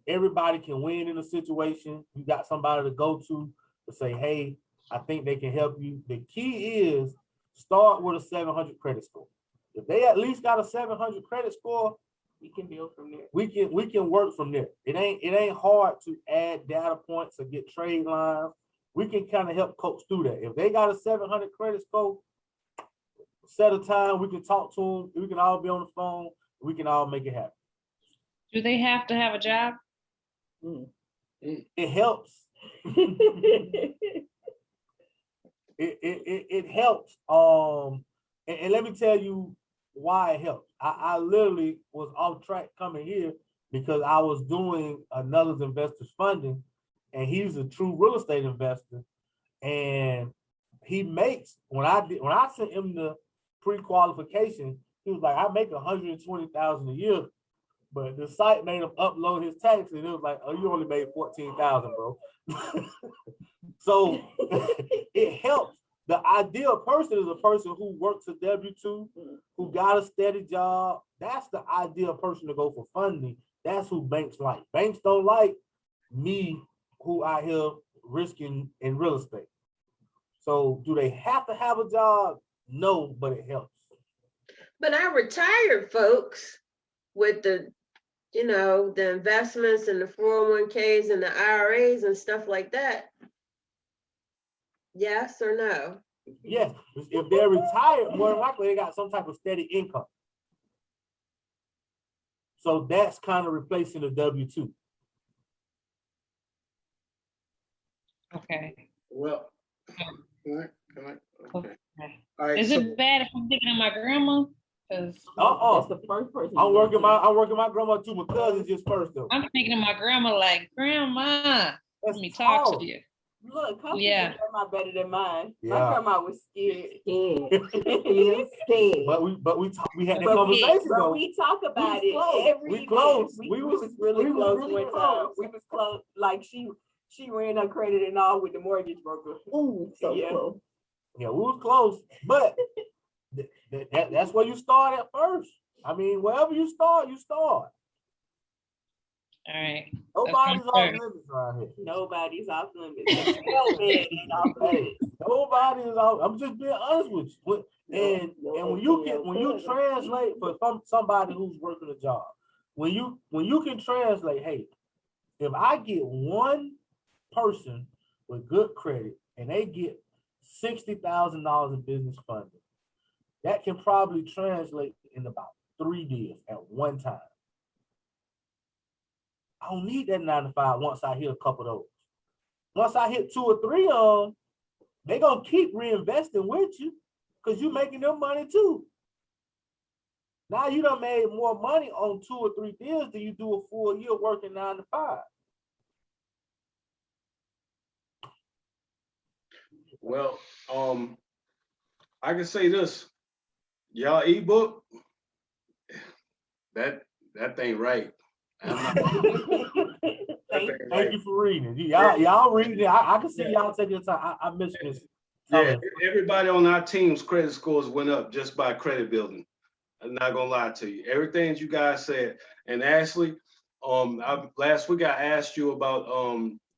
everybody can win in a situation. You got somebody to go to say, hey, I think they can help you. The key is start with a 700 credit score. If they at least got a 700 credit score, we can build from there. We can work from there. It ain't hard to add data points or get trade lines. We can kind of help coach through that. If they got a 700 credit score, set a time, we can talk to them. We can all be on the phone. We can all make it happen. Do they have to have a job? It helps. It helps. And let me tell you why it helps. I literally was off track coming here because I was doing another investor's funding, and he's a true real estate investor. And he makes, when I sent him the pre-qualification, he was like, I make $120,000 a year, but the site made him upload his tax, and it was like, oh, you only made $14,000, bro. So it helps. The ideal person is a person who works a W-2, who got a steady job. That's the ideal person to go for funding. That's who banks like. Banks don't like me, who out here risking in real estate. So do they have to have a job? No, but it helps. But I retired folks with the, the investments and the 401ks and the IRAs and stuff like that. Yes or no? Yes. If they're retired, more than likely they got some type of steady income. So that's kind of replacing the W-2. Okay. Well, can I? Okay. Okay. All right, Is so- it bad if I'm thinking of my grandma? Because That's the first person. I'm working my grandma too. My cousin's just first though. I'm thinking of my grandma like, Grandma, let That's me talk tough. to you. Look, Coach, Yeah. your grandma better than mine. Yeah. My grandma was scared. But we had that But conversation but though. we talk about We it close. every We day. close. We was really close one time. We was close. Like she ran her credit and all with the mortgage broker. Ooh, so Yeah. close. Yeah, we was close, but that's where you start at first. I mean, wherever you start, you start. All right. Nobody's Okay. off limits around here. Nobody's off limits. Nobody ain't off limits. Hey, nobody is off. I'm just being honest with you. And when you translate for somebody who's working a job, when you can translate, hey, if I get one person with good credit and they get $60,000 in business funding, that can probably translate in about 3 deals at one time. I don't need that 9 to 5 once I hit a couple of those. Once I hit 2 or 3 of them, they're going to keep reinvesting with you because you're making them money too. Now you done made more money on 2 or 3 deals than you do a full year working 9 to 5. Well, I can say this. Y'all ebook, that thing right. Thank you for reading. Y'all reading it. I can see y'all taking your time. I miss this. Yeah, everybody on our team's credit scores went up just by credit building. I'm not gonna lie to you. Everything you guys said, and Ashley, last week I asked you about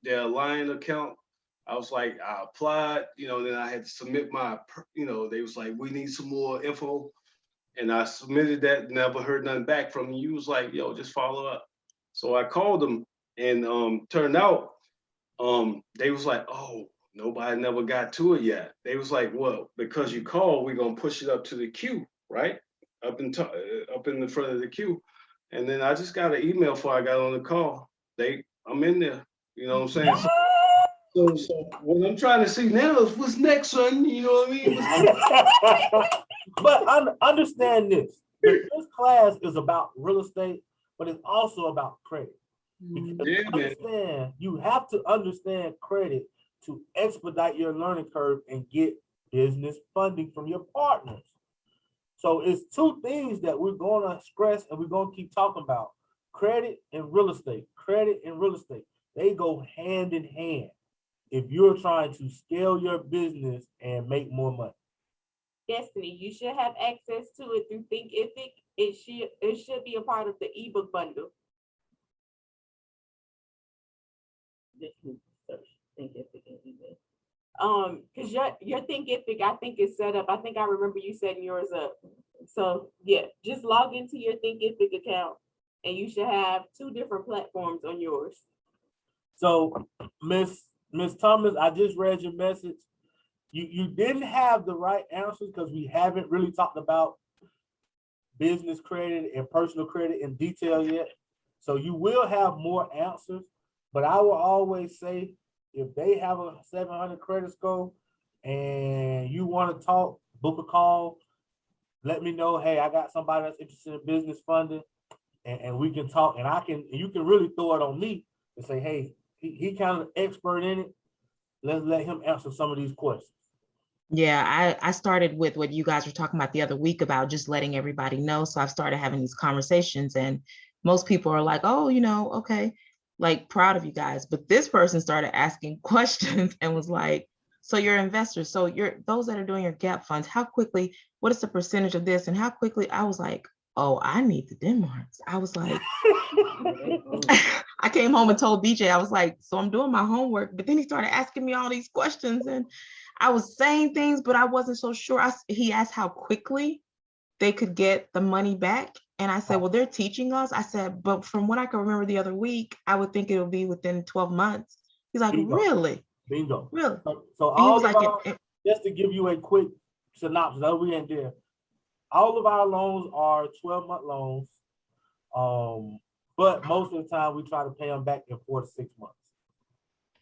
their line account. I was like, I applied, then I had to submit they was like, we need some more info. And I submitted that, never heard nothing back from you. You was like, yo, just follow up. So I called them, and turned out they was like, oh, nobody never got to it yet. They was like, well, because you called, we're gonna push it up to the queue, right? Up in the front of the queue. And then I just got an email before I got on the call. I'm in there. You know what I'm saying? So what I'm trying to see now is what's next, son. You know what I mean? But understand this. This class is about real estate, but it's also about credit. You have to understand credit to expedite your learning curve and get business funding from your partners. So it's two things that we're going to stress and we're going to keep talking about. Credit and real estate. Credit and real estate. They go hand in hand if you're trying to scale your business and make more money. Destiny, you should have access to it through Thinkific. It should be a part of the ebook bundle. Because your Thinkific, I think, is set up. I think I remember you setting yours up. So yeah, just log into your Thinkific account and you should have 2 different platforms on yours. So Miss Thomas, I just read your message. You didn't have the right answers because we haven't really talked about business credit and personal credit in detail yet. So you will have more answers, but I will always say, if they have a 700 credit score and you want to talk, book a call, let me know, hey, I got somebody that's interested in business funding, and we can talk, and you can really throw it on me and say, hey, he kind of expert in it. Let's let him answer some of these questions. Yeah, I started with what you guys were talking about the other week about just letting everybody know. So I've started having these conversations, and most people are like, oh, okay, like proud of you guys. But this person started asking questions and was like, so you're investors, so you're those that are doing your gap funds, how quickly, what is the percentage of this? And how quickly? I was like, oh, I need the Denmarks. I was like, I came home and told BJ, I was like, so I'm doing my homework. But then he started asking me all these questions and I was saying things, but I wasn't so sure. He asked how quickly they could get the money back. And I said, well, they're teaching us. I said, but from what I can remember the other week, I would think it would be within 12 months. He's like, Bingo. Really? Bingo. Really? So all of our, just to give you a quick synopsis, we ain't there. All of our loans are 12-month loans. But most of the time we try to pay them back in 4 to 6 months.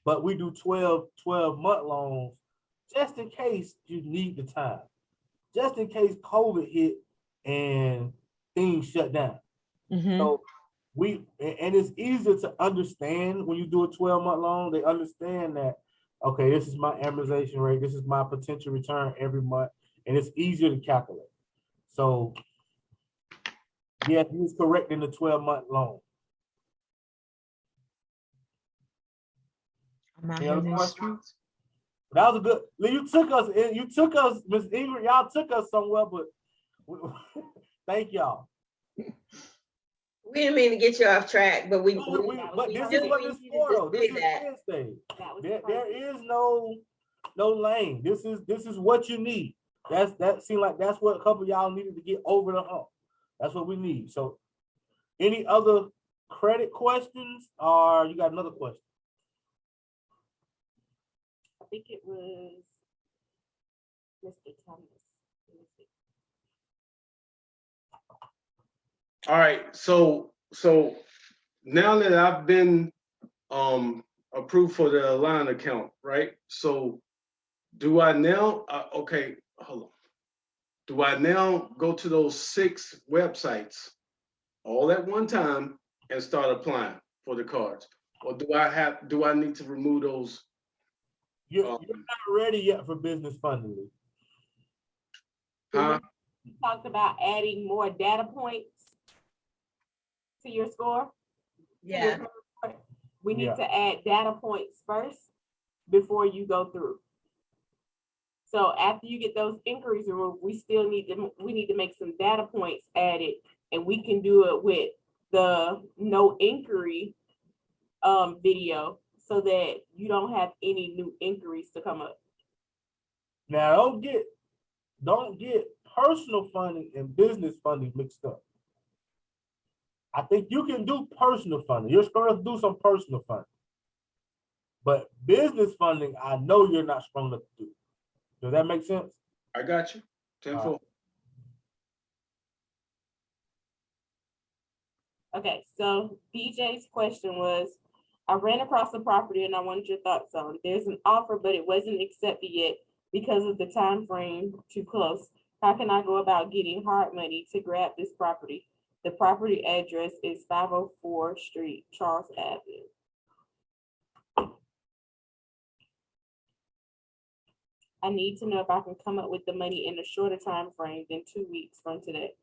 But we do 12-month loans just in case you need the time. Just in case COVID hit and things shut down. Mm-hmm. So and it's easier to understand when you do a 12-month loan. They understand that, okay, this is my amortization rate, this is my potential return every month, and it's easier to calculate. So yeah, he was correct in the 12-month loan. Any other questions? That was a good. You took us, Miss Ingrid. Y'all took us somewhere, but thank y'all. We didn't mean to get you off track, but but this is what this is for, though. This is Wednesday. There is no lane. This is what you need. That seemed like that's what a couple of y'all needed to get over the hump. That's what we need. So, any other credit questions, or you got another question? I think it was Mr. Thomas. All right, so now that I've been approved for the line account, right? So do I now? Okay, hold on. Do I now go to those 6 websites all at one time and start applying for the cards, or do I need to remove those? You're not ready yet for business funding. You talked about adding more data points to your score. Yeah. We need to add data points first before you go through. So after you get those inquiries removed, we need to make some data points added, and we can do it with the no inquiry video so that you don't have any new inquiries to come up. Now, don't get personal funding and business funding mixed up. I think you can do personal funding. You're supposed to do some personal funding. But business funding, I know you're not strong enough to do. Does that make sense? I got you. 10-4. Okay, so DJ's question was, I ran across the property and I wanted your thoughts on. There's an offer, but it wasn't accepted yet because of the time frame too close. How can I go about getting hard money to grab this property? The property address is 504 Street, Charles Avenue. I need to know if I can come up with the money in a shorter time frame than 2 weeks from today.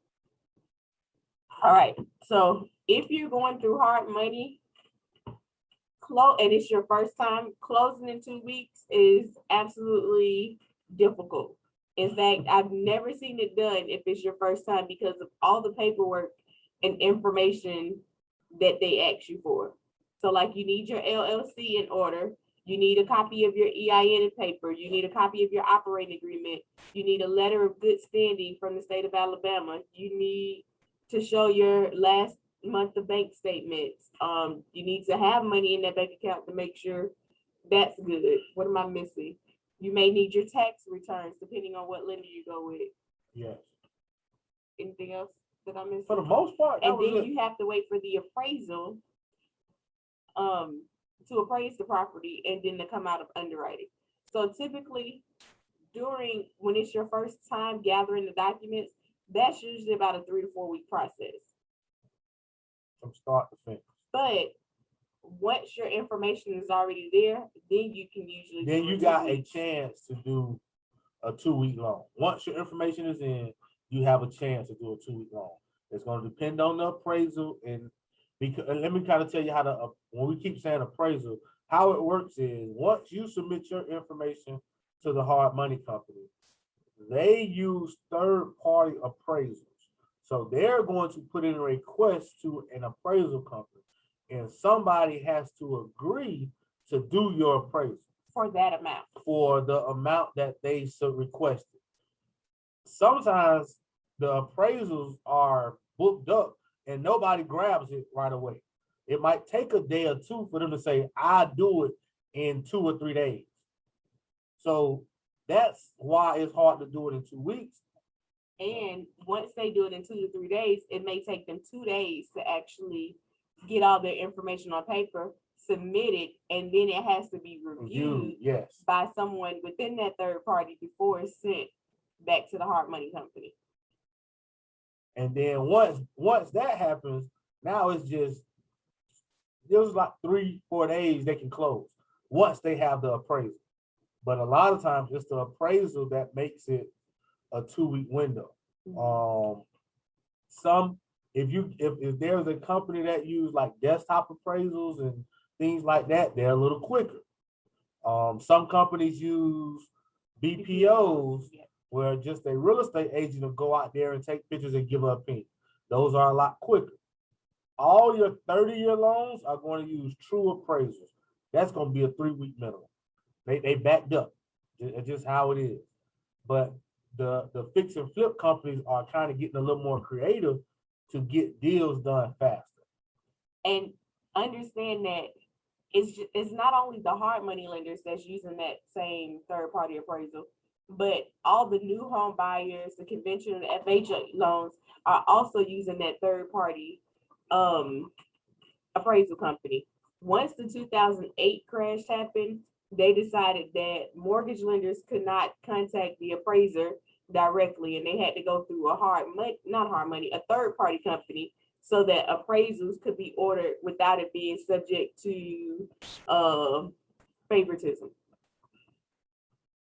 All right, so if you're going through hard money, and it's your first time, closing in 2 weeks is absolutely difficult. In fact, I've never seen it done if it's your first time because of all the paperwork and information that they ask you for. So like you need your LLC in order, you need a copy of your EIN and paper, you need a copy of your operating agreement, you need a letter of good standing from the state of Alabama, you need to show your last month of bank statements. You need to have money in that bank account to make sure that's good. What am I missing? You may need your tax returns depending on what lender you go with. Yes. Anything else that I'm missing? For the most part, that And was then it. you have to wait for the appraisal to appraise the property and then to come out of underwriting. So typically when it's your first time gathering the documents, that's usually about a 3 to 4 week process. From start to finish. But once your information is already there, then you can usually Then do you it 2 got a weeks. chance to do a 2-week loan. Once your information is in, you have a chance to do a 2-week loan. It's going to depend on the appraisal, and let me kind of tell you how to, when we keep saying appraisal, how it works is once you submit your information to the hard money company, they use third-party appraisals. So they're going to put in a request to an appraisal company, and somebody has to agree to do your appraisal For that amount. for the amount that they requested. Sometimes the appraisals are booked up and nobody grabs it right away. It might take a day or two for them to say, I do it in 2 or 3 days. So that's why it's hard to do it in 2 weeks. And once they do it in 2 to 3 days, it may take them 2 days to actually get all their information on paper, submit it, and then it has to be reviewed Yes. by someone within that third party before it's sent back to the hard money company. And then once that happens, now it's just like 3-4 days they can close once they have the appraisal. But a lot of times it's the appraisal that makes it a 2-week window. If there's a company that use like desktop appraisals and things like that, they're a little quicker. Some companies use BPOs, where just a real estate agent will go out there and take pictures and give an opinion. Those are a lot quicker. All your 30-year loans are going to use true appraisals. That's going to be a 3-week minimum. They backed up. It's just how it is. But the fix and flip companies are kind of getting a little more creative to get deals done faster. And understand that it's not only the hard money lenders that's using that same third party appraisal, but all the new home buyers, the conventional FHA loans are also using that third party appraisal company. Once the 2008 crash happened, they decided that mortgage lenders could not contact the appraiser directly, and they had to go through a third party company, so that appraisals could be ordered without it being subject to favoritism.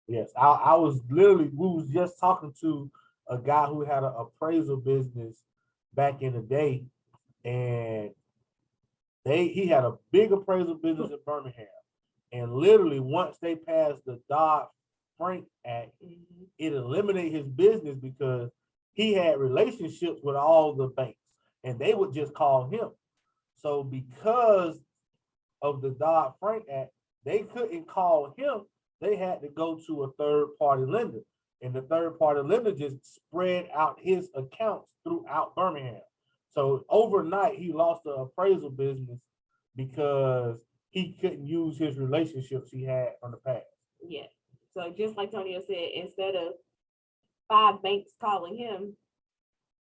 Yes, we was just talking to a guy who had an appraisal business back in the day, and he had a big appraisal business in Birmingham. And literally once they passed the Dodd-Frank Act, it eliminated his business because he had relationships with all the banks. and they would just call him. So because of the Dodd-Frank Act, they couldn't call him. They had to go to a third-party lender, and the third-party lender just spread out his accounts throughout Birmingham. So overnight, he lost the appraisal business because he couldn't use his relationships he had from the past. Yeah. So just like Tonio said, instead of 5 banks calling him,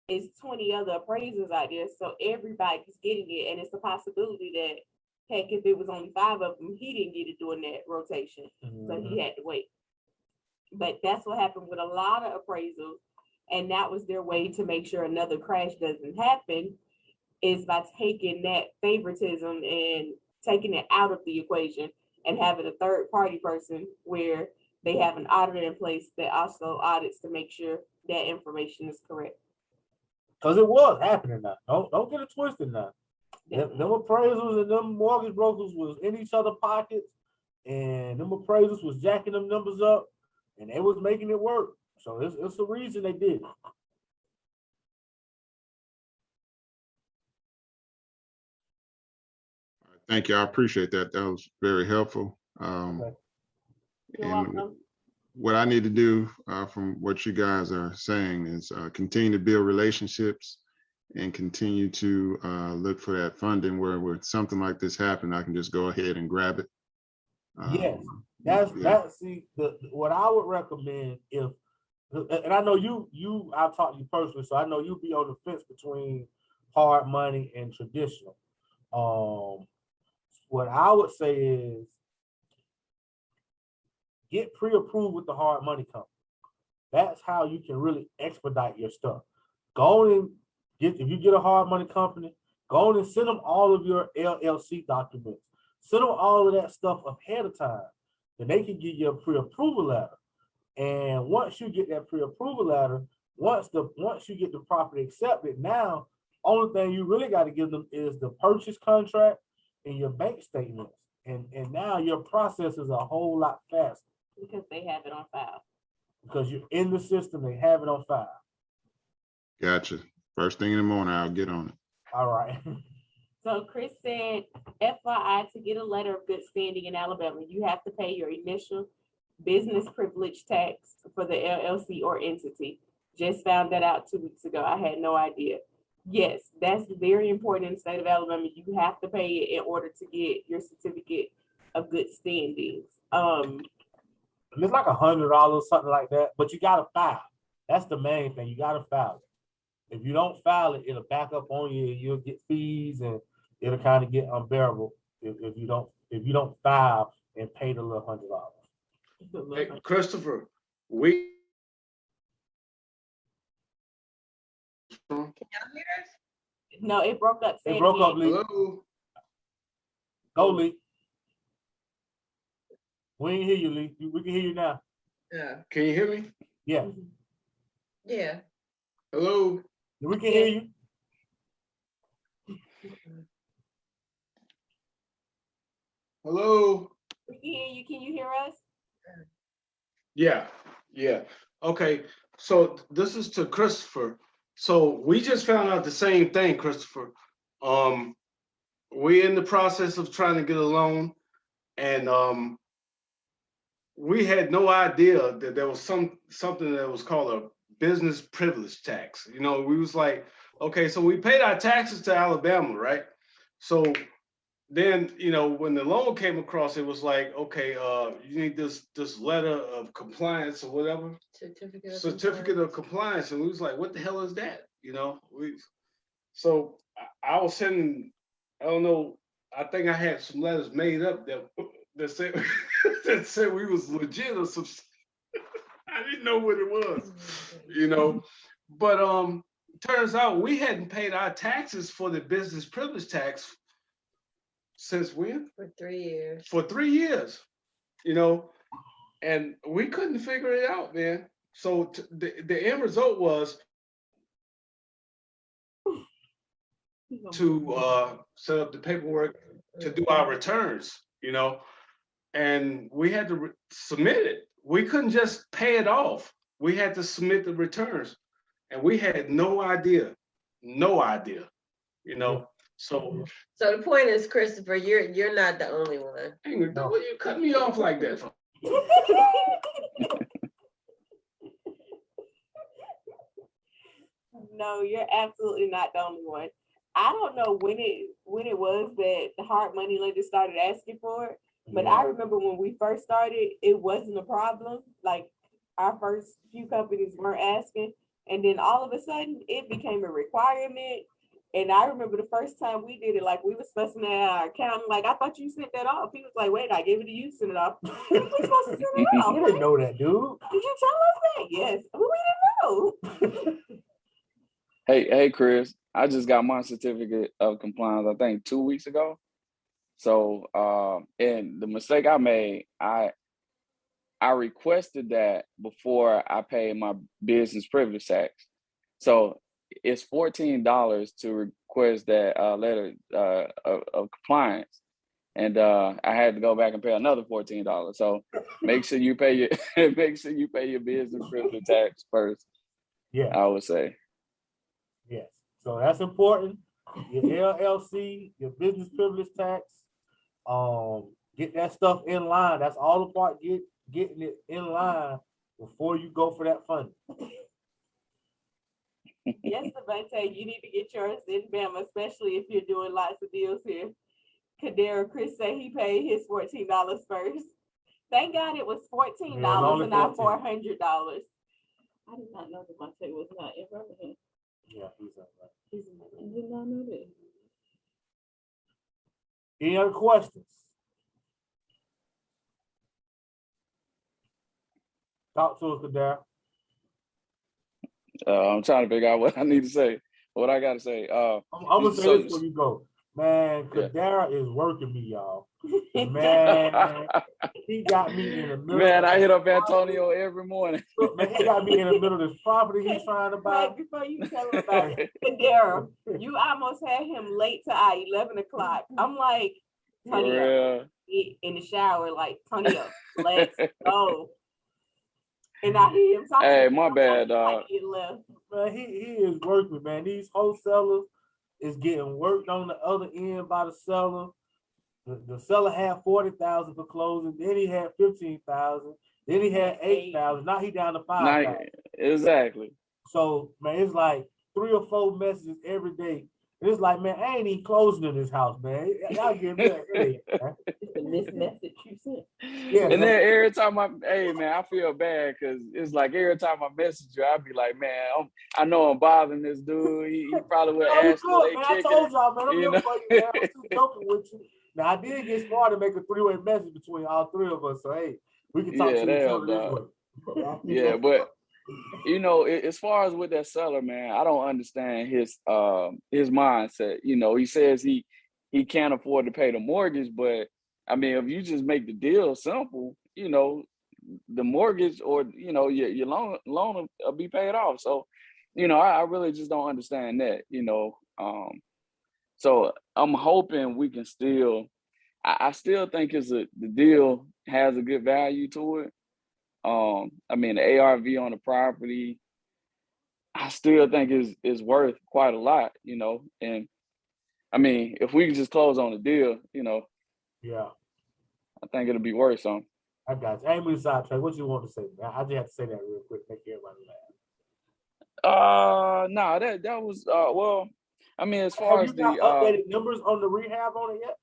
it's 20 other appraisers out there. So everybody's getting it. And it's a possibility that, heck, if it was only 5 of them, he didn't get it during that rotation. So he had to wait. But that's what happened with a lot of appraisals. And that was their way to make sure another crash doesn't happen, is by taking that favoritism and taking it out of the equation and having a third party person where they have an auditor in place that also audits to make sure that information is correct. Because it was happening now. Don't get it twisted now. Them appraisals and them mortgage brokers was in each other's pockets, and them appraisals was jacking them numbers up, and they was making it work. So it's a reason they did. Thank you. I appreciate that. That was very helpful. Okay. You're And welcome. what I need to do from what you guys are saying is continue to build relationships and continue to look for that funding where something like this happen, I can just go ahead and grab it. Yes, what I would recommend if, and I know I've talked to you personally, so I know you'll be on the fence between hard money and traditional. What I would say is get pre-approved with the hard money company. That's how you can really expedite your stuff. Go on and if you get a hard money company, go on and send them all of your LLC documents. Send them all of that stuff ahead of time. Then they can give you a pre-approval letter. And once you get that pre-approval letter, once you get the property accepted, now only thing you really got to give them is the purchase contract and your bank statements. And now your process is a whole lot faster. Because they have it on file. Because you're in the system, they have it on file. Gotcha. First thing in the morning, I'll get on it. All right. So Chris said, FYI, to get a letter of good standing in Alabama, you have to pay your initial business privilege tax for the LLC or entity. Just found that out 2 weeks ago. I had no idea. Yes, that's very important in the state of Alabama. You have to pay it in order to get your certificate of good standings. It's like $100, something like that, but you gotta file. That's the main thing. You gotta file it. If you don't file it, it'll back up on you. You'll get fees, and it'll kind of get unbearable if you don't file and pay the little $100. Hey, Christopher, we. No, it broke up. Say It broke up, again. Lee. Hello? Go, Lee. We ain't hear you, Lee. We can hear you now. Yeah. Can you hear me? Yeah, Yeah. Hello? we can hear you. Hello? We can hear you. Can you hear us? Yeah. Okay, so this is to Christopher. So we just found out the same thing, Christopher. We're in the process of trying to get a loan, and we had no idea that there was something that was called a business privilege tax. You know, we was like, okay, so we paid our taxes to Alabama, right? So then, you know, when the loan came across, it was like, okay, you need this letter of compliance or whatever, certificate of compliance, and we was like, what the hell is that? You know, so I was sending, I don't know, I think I had some letters made up that said that said we was legit or some. I didn't know what it was, you know, but turns out we hadn't paid our taxes for the business privilege tax since when? For 3 years. For 3 years, you know, and we couldn't figure it out, man. So the end result was to set up the paperwork to do our returns, you know, and we had to submit it. We couldn't just pay it off. We had to submit the returns, and we had no idea you know. So, So the point is, Christopher, you're not the only one. Ingrid, what you cut me off like that for? No, you're absolutely not the only one. I don't know when it was that the hard money lenders started asking for it, but I remember when we first started, it wasn't a problem. Like our first few companies weren't asking, and then all of a sudden it became a requirement. And I remember the first time we did it, like we was fussing at our accountant, like, I thought you sent that off. He was like, wait, I gave it to you, send it off. We supposed to send it off. You didn't know that, dude. Did you tell us that? Yes. We didn't know. Hey, Chris, I just got my certificate of compliance, I think 2 weeks ago. So, and the mistake I made, I requested that before I paid my business privilege tax. So it's $14 to request that letter of compliance. And I had to go back and pay another $14. So make sure you pay your business privilege tax first. Yeah, I would say. yes. So that's important. Your LLC, your business privilege tax, get that stuff in line. That's all the part, getting it in line before you go for that funding. Yes, Devontae, you need to get yours in Bama, especially if you're doing lots of deals here. Kadera Chris said he paid his $14 first. Thank God it was $14 only and not $14. $400. I did not know Devontae was not in Birmingham. Yeah, he's all right. He's in Birmingham. I did not know that. Any other questions? Talk to us, Kadera. I'm trying to figure out what I need to say, what I got to say. I'm gonna say so- this before you go. Man, Yeah. Kadera is working me, y'all. Man, he got me in the middle. Man, of I this hit up property. Antonio every morning. Look, man, he got me in the middle of this property he's trying to buy. Wait, before you tell him about it, Kadera, you almost had him late to our 11 o'clock. I'm like, For Tonio, real. in the shower, like, Tonio, let's go. And I hear him talking. Hey, to my me, bad, like, dog. he left. Man, he is working, man. These wholesalers is getting worked on the other end by the seller. The seller had 40,000 for closing, then he had 15,000, then he had 8,000. Now he down to 5,000. Exactly. So man, it's like 3 or 4 messages every day. And it's like, man, I ain't even closing in this house, man. Y'all give me a headache, man. It's the missed message you sent. Yeah, And then every time hey man, I feel bad because it's like every time I message you, I be like, man, I know I'm bothering this dude. He probably would No, you ask good, me. man. I told y'all, man. I'm you here for you, man. I'm too joking with you. Now I did get smart to make a 3-way message between all 3 of us. So hey, we can talk Yeah, to each damn, other this dog. way. Yeah, but you know, as far as with that seller, man, I don't understand his mindset. You know, he says he can't afford to pay the mortgage, but I mean, if you just make the deal simple, you know, the mortgage or you know your loan will be paid off. So, you know, I really just don't understand that. You know, so I'm hoping we can still. I still think the deal has a good value to it. I mean, the ARV on the property, I still think is worth quite a lot, you know. And I mean, if we can just close on the deal, you know, Yeah, I think it'll be worth something. I got you. I ain't moving sidetrack. What you want to say, man? I just have to say that real quick, make everybody laugh. No, that was well, I mean, as far Have as you got updated numbers on the rehab on it yet?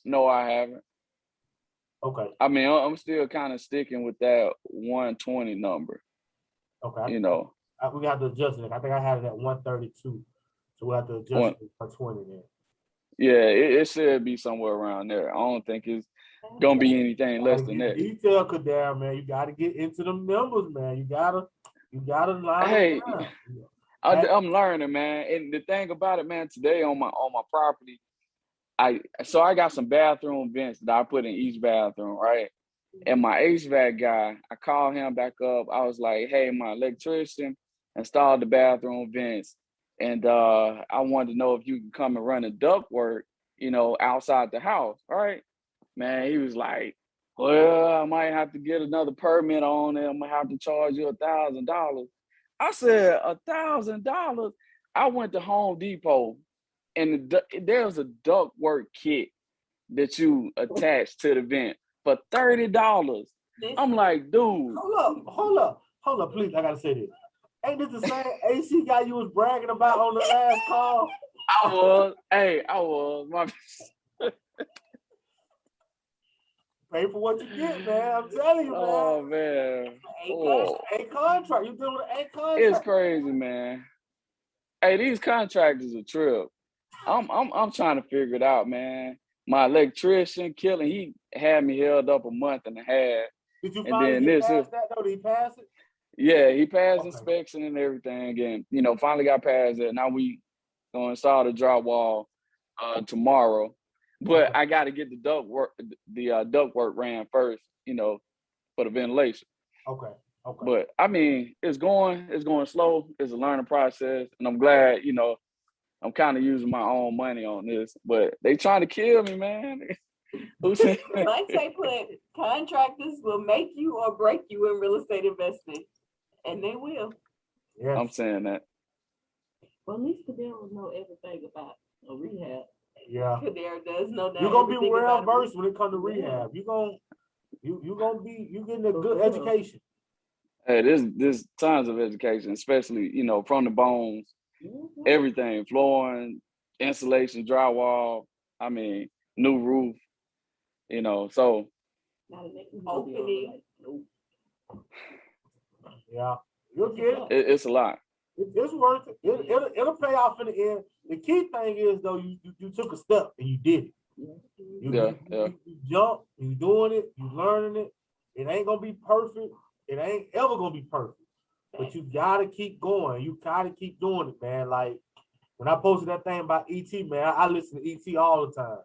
no, I haven't. Okay. I mean, I'm still kind of sticking with that 120 number. Okay. You know, We got to adjust it. I think I had it at 132. So we'll have to adjust it to 120 then. yeah, it should be somewhere around there. I don't think it's gonna be anything less than that. Detail, Kadera, man. You got to get into them numbers, man. You gotta line Hey, them down. I'm learning, man. And the thing about it, man, today on my property, I got some bathroom vents that I put in each bathroom, right? And my HVAC guy, I called him back up. I was like, hey, my electrician installed the bathroom vents. And I wanted to know if you can come and run the duct work, you know, outside the house, right? Man, he was like, well, I might have to get another permit on it. I'm gonna have to charge you $1,000. I said, $1,000? I went to Home Depot, and there's a ductwork kit that you attach to the vent for $30. I'm like, dude. Hold up, please. I gotta say this. Ain't this the same AC guy you was bragging about on the last call? I was. Pay for what you get, man. I'm telling you, man. Oh man. A contract. You dealing with a contract. It's crazy, man. Hey, these contractors a trip. I'm trying to figure it out, man. My electrician killing, he had me held up a month and a half. Did you and finally then get this past is that though? Did he pass it? yeah, he passed Okay. inspection and everything, and finally got past it. Now we gonna install the drywall tomorrow. But Okay. I gotta get the ductwork ran first, for the ventilation. Okay. But I mean, it's going slow. It's a learning process, and I'm glad, I'm kind of using my own money on this. But they trying to kill me, man. Once they put contractors will make you or break you in real estate investing, and they will. Yes. I'm saying that. Well, at least Kadero know everything about a rehab. Yeah. Kadero does know that. You're gonna be everything well about it. versed when it comes to rehab. You getting a good education. Hey, there's tons of education, especially from the bones, everything, flooring, insulation, drywall. I mean, new roof. So Opening. Yeah. You'll get it. it's a lot. It's worth it. It'll pay off in the end. The key thing is though, you took a step and you did it. You jump, you doing it, you learning it. It ain't gonna be perfect. It ain't ever gonna be perfect. But you gotta keep going. You gotta keep doing it, man. Like when I posted that thing about ET, man, I listen to ET all the time.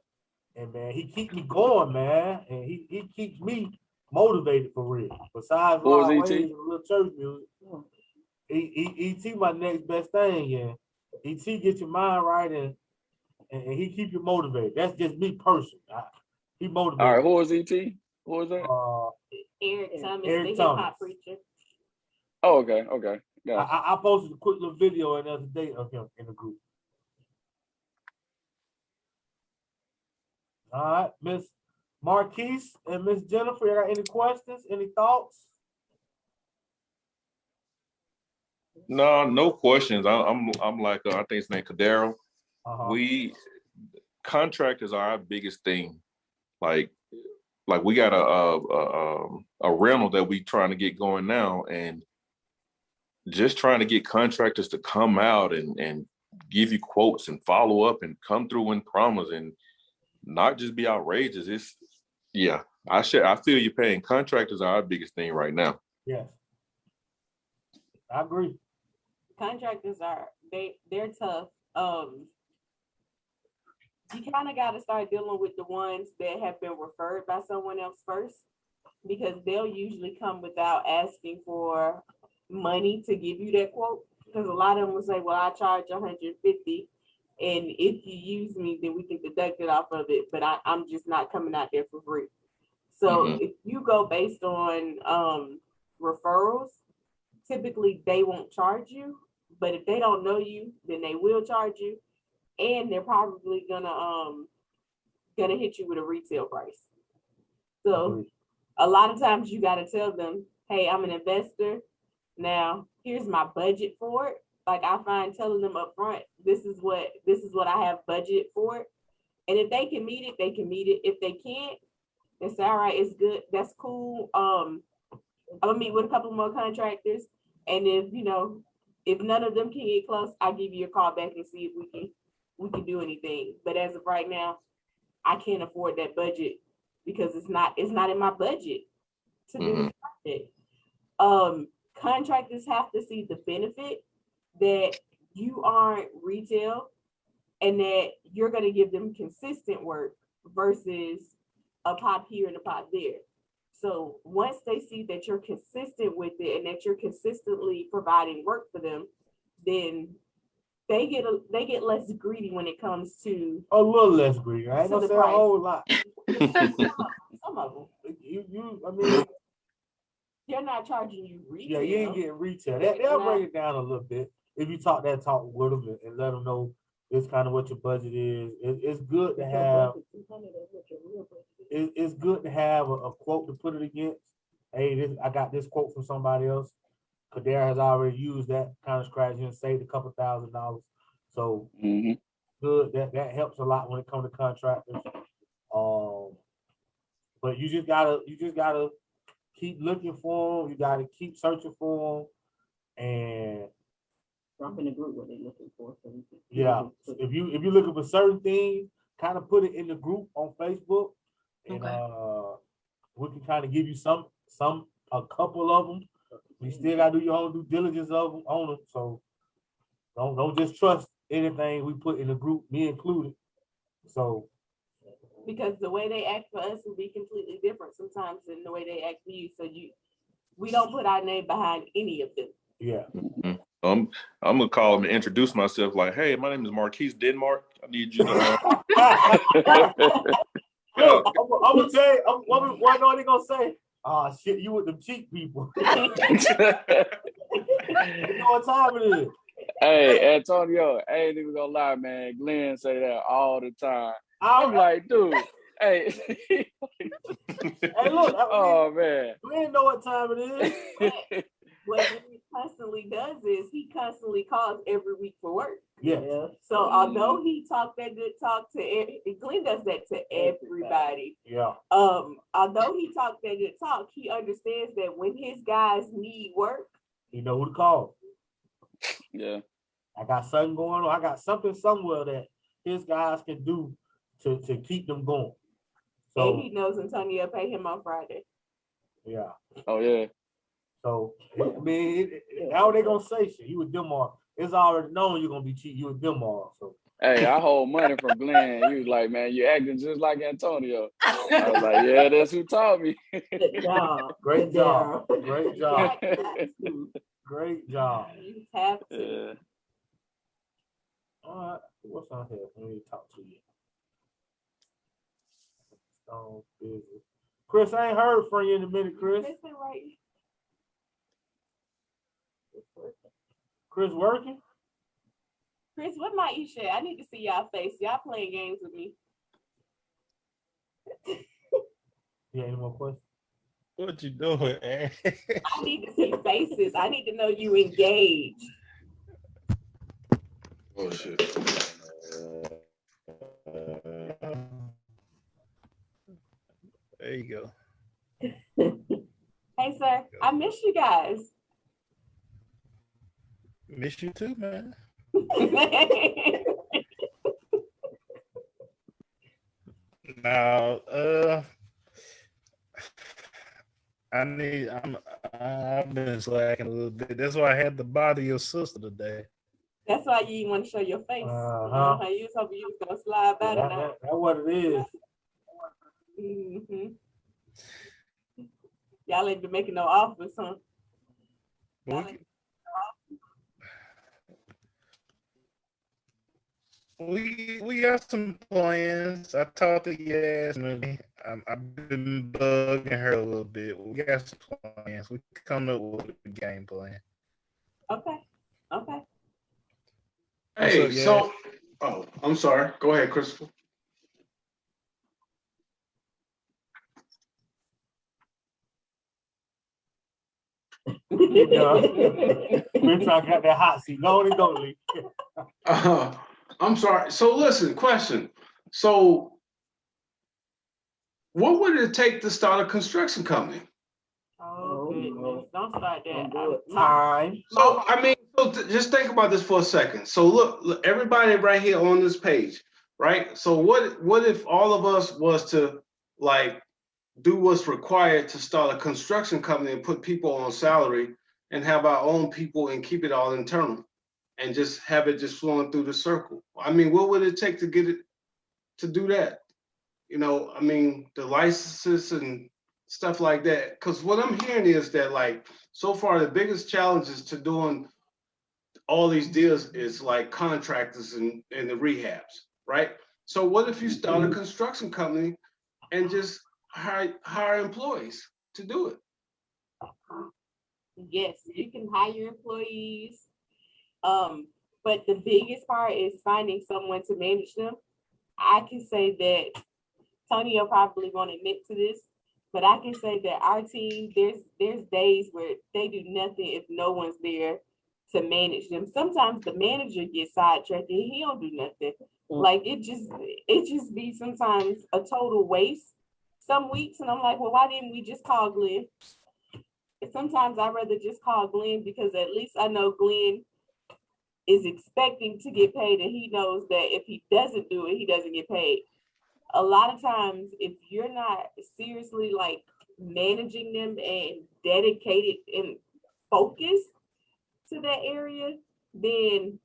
And man, he keeps me going, man. And he keeps me motivated for real. Besides Who was Rod ET? Wave and Little Church music. ET my next best thing, yeah. ET get your mind right and he keep you motivated. That's just me personally. He motivated. All right, who was ET? Who was that? Eric Thomas, Eric the hip Thomas. hop preacher. Oh, okay. Gotcha. I posted a quick little video the other day of him in the group. All right, Miss Marquise and Miss Jennifer, you got any questions? Any thoughts? No questions. I'm like I think his name Cadero. Uh-huh. Contractors are our biggest thing. Like we got a rental that we trying to get going now, and just trying to get contractors to come out and give you quotes and follow up and come through and promise and not just be outrageous. I feel you paying. Contractors are our biggest thing right now. Yes. I agree. Contractors they're tough. You kind of got to start dealing with the ones that have been referred by someone else first, because they'll usually come without asking for money to give you that quote. Because a lot of them will say, well, I charge $150, and if you use me, then we can deduct it off of it, but I'm just not coming out there for free. So if you go based on referrals, typically they won't charge you, but if they don't know you, then they will charge you, and they're probably gonna hit you with a retail price. So a lot of times you got to tell them, hey, I'm an investor. Now here's my budget for it. Like I find telling them up front, this is what I have budget for it. And if they can meet it, they can meet it. If they can't, they say, all right, it's good. That's cool. I'm gonna meet with a couple more contractors. And if none of them can get close, I'll give you a call back and see if we can do anything. But as of right now, I can't afford that budget because it's not in my budget to do this project. Contractors have to see the benefit that you aren't retail and that you're going to give them consistent work versus a pop here and a pop there. So once they see that you're consistent with it and that you're consistently providing work for them, then they get less greedy when it comes to a little less greedy. I ain't gonna say a whole lot. Some of them. I mean, they're not charging you retail. Yeah, you ain't getting retail. They'll bring it down a little bit. if you talk that talk with them and let them know it's kind of what your budget is. It's good to have. It's good to have a quote to put it against. Hey, I got this quote from somebody else. Kadera has already used that kind of strategy and saved a couple $1,000s. So good. That helps a lot when it comes to contractors. But you just gotta keep looking for them. You gotta keep searching for them, and Drop in the group what they're looking for. So yeah, if you're looking for certain things, kind of put it in the group on Facebook, and we can kind of give you a couple of them. You still gotta do your own due diligence on them. So don't just trust anything we put in the group, me included. So because the way they act for us will be completely different sometimes than the way they act for you. So we don't put our name behind any of them. Yeah. I'm gonna call him and introduce myself. Like, hey, my name is Marquise Denmark. I need you to. Look, I'm gonna tell you. What know they gonna say? Ah, shit, you with them cheap people. You know what time it is. Hey, Antonio, I ain't even gonna lie, man. Glenn say that all the time. I'm like, dude, hey. Hey, look. Oh, man. Glenn know what time it is. What he constantly does is he constantly calls every week for work. Yeah. So although he talked that good talk to Glenn does that to everybody. Yeah. Although he talked that good talk, he understands that when his guys need work, you know who to call. Yeah. I got something going on. I got something somewhere that his guys can do to keep them going. So and he knows Antonio pay him on Friday. Yeah. Oh yeah. So I mean, how are they gonna say shit? You with them all? It's already known you're gonna be cheap. You with them all. So hey, I hold money from Glenn. He was like, man, you acting just like Antonio. I was like, yeah, that's who taught me. Good job. Great job. Great job. You Great job. have to. Yeah. All right. What's on here? Let me talk to you. Stone busy. Chris, I ain't heard from you in a minute, Chris. Chris been writing. Chris working? Chris, what might you share? I need to see y'all face. Y'all playing games with me. Yeah, any more questions? What you doing, man? I need to see faces. I need to know you engaged. Oh shit. There you go. Hey, sir, I miss you guys. Miss you too, man. Now, I've been slacking a little bit. That's why I had to bother your sister today. That's why you want to show your face. You was hoping you was gonna slide by tonight. That's what it is. Mm-hmm. Y'all ain't been making no offers, huh? We got some plans. I talked to Yasmin. I've been bugging her a little bit. We got some plans. We come up with a game plan. Okay. Okay. Hey, so I'm sorry. Go ahead, Christopher. We're trying to get that hot seat. Go on and go, Lee. I'm sorry. So listen, question. So what would it take to start a construction company? Oh, goodness. Don't start that. Time. So, I mean, just think about this for a second. So look, everybody right here on this page, right? So what if all of us was to like do what's required to start a construction company and put people on salary and have our own people and keep it all internal and just have it just flowing through the circle? I mean, what would it take to get it to do that? You know, I mean, the licenses and stuff like that. Because what I'm hearing is that, like, so far the biggest challenges to doing all these deals is like contractors and the rehabs, right? So what if you start a construction company and just hire employees to do it? Yes, you can hire employees. But the biggest part is finding someone to manage them. I can say that Tony will probably won't admit to this, but I can say that our team, there's days where they do nothing if no one's there to manage them. Sometimes the manager gets sidetracked and he don't do nothing. Like it just be sometimes a total waste some weeks, and I'm like, well, why didn't we just call Glenn? And sometimes I'd rather just call Glenn because at least I know Glenn is expecting to get paid, and he knows that if he doesn't do it, he doesn't get paid. A lot of times, if you're not seriously like managing them and dedicated and focused to that area, then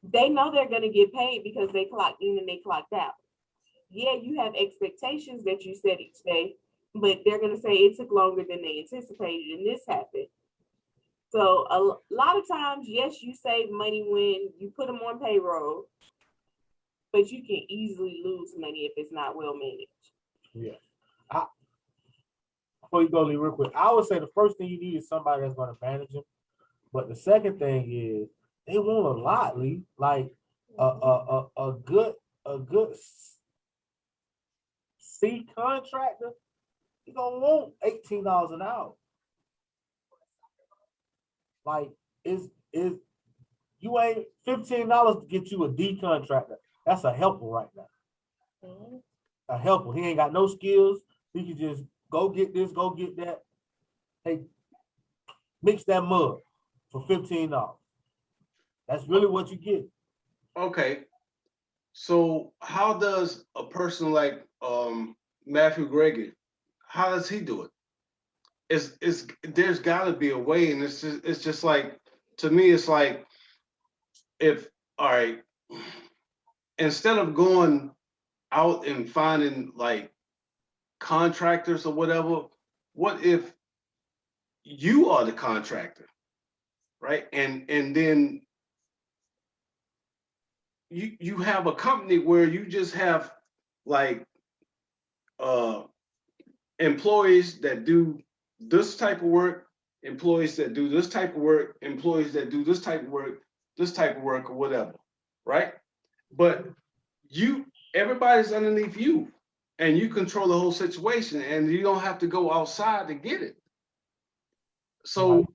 they know they're going to get paid because they clocked in and they clocked out. Yeah, you have expectations that you set each day, but they're going to say it took longer than they anticipated and this happened. So a lot of times, yes, you save money when you put them on payroll, but you can easily lose money if it's not well managed. Yeah. Before you go, Lee, real quick, I would say the first thing you need is somebody that's going to manage them. But the second thing is they want a lot, Lee. Like a good C contractor, you're gonna want $18 an hour. Like is you ain't $15 to get you a D contractor. That's a helper right now. A helper. He ain't got no skills. He can just go get this, go get that. Hey, mix that mud for $15. That's really what you get. Okay. So how does a person like Matthew Gregory, how does he do it? There's got to be a way, and it's just like, to me, it's like, if, all right, instead of going out and finding like contractors or whatever, what if you are the contractor, right? And then you have a company where you just have like employees that do this type of work, employees that do this type of work, employees that do this type of work, or whatever, right? But everybody's underneath you, and you control the whole situation, and you don't have to go outside to get it. So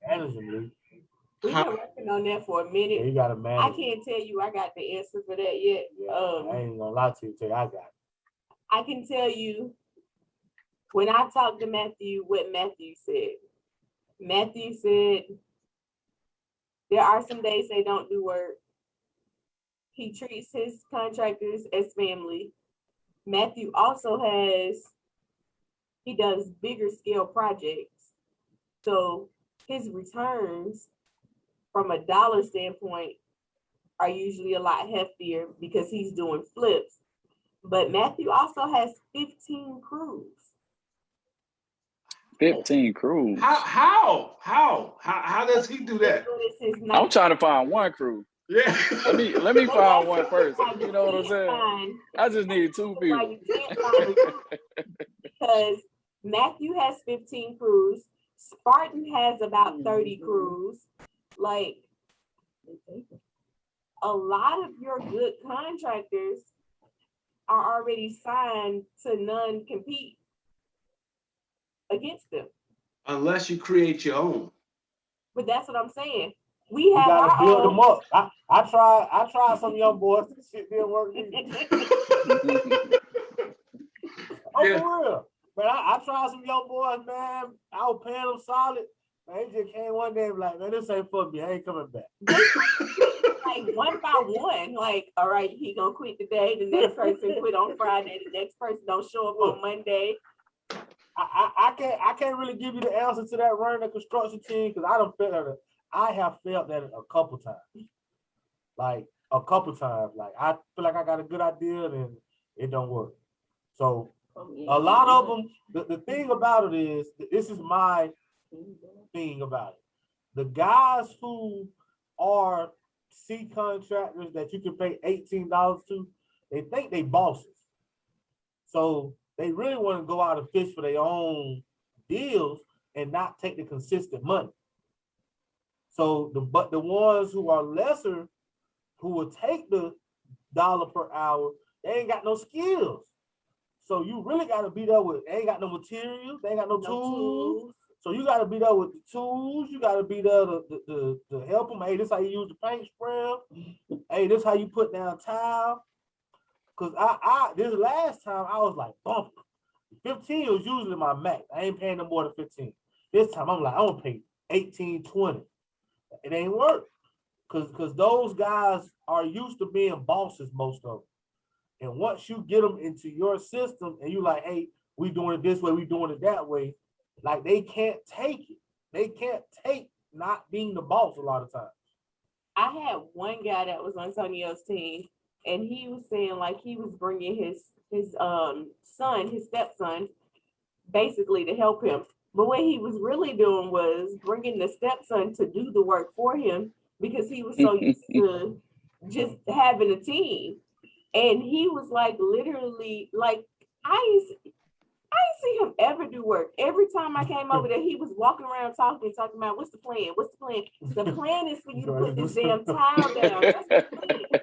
We've been working on that for a minute. Yeah, you gotta manage. I can't tell you I got the answer for that yet. I ain't gonna lie to you, I got it. I can tell you when I talked to Matthew, what Matthew said. Matthew said there are some days they don't do work. He treats his contractors as family. Matthew also he does bigger scale projects. So his returns from a dollar standpoint are usually a lot heftier because he's doing flips. But Matthew also has 15 crews. 15 crews. How does he do that? I'm trying to find one crew. Yeah. Let me find one first. You know what I'm saying? I just need two people. Because Matthew has 15 crews. Spartan has about 30 crews. Like, a lot of your good contractors are already signed to non-compete against them. Unless you create your own. But that's what I'm saying. We have our to build own. them up. I tried some young boys. This shit didn't work. For real. But I tried some young boys, man. I was paying them solid. Man, they just came one day and like, man, this ain't for me. I ain't coming back. Like one by one, like, all right, he gonna quit today. The next person quit on Friday. The next person don't show up on Monday. I can't really give you the answer to that running a construction team because I have felt that a couple times. Like a couple times. Like I feel like I got a good idea and it don't work. So a lot of them, the thing about it is, this is my thing about it. The guys who are C contractors that you can pay $18 to, they think they bosses. So they really want to go out and fish for their own deals and not take the consistent money. So the ones who are lesser, who will take the dollar per hour, they ain't got no skills. So you really got to be there with. They ain't got no materials. They ain't got no tools. So you got to be there with the tools. You got to be there to help them. Hey, this how you use the paint spray. Hey, this how you put down tile. Cause I this last time I was like bump. 15 was usually my max. I ain't paying no more than 15. This time I'm like, I'm gonna pay 18, 20. It ain't work. Cause those guys are used to being bosses, most of them. And once you get them into your system and you like, hey, we doing it this way, we doing it that way, like they can't take it. They can't take not being the boss a lot of times. I had one guy that was on Antonio's team, and he was saying like he was bringing his son, his stepson, basically to help him. But what he was really doing was bringing the stepson to do the work for him because he was so used to just having a team. And he was like literally like I ain't see him ever do work. Every time I came over there, he was walking around talking about what's the plan? What's the plan? The plan is for you to put this damn tile down. That's the plan.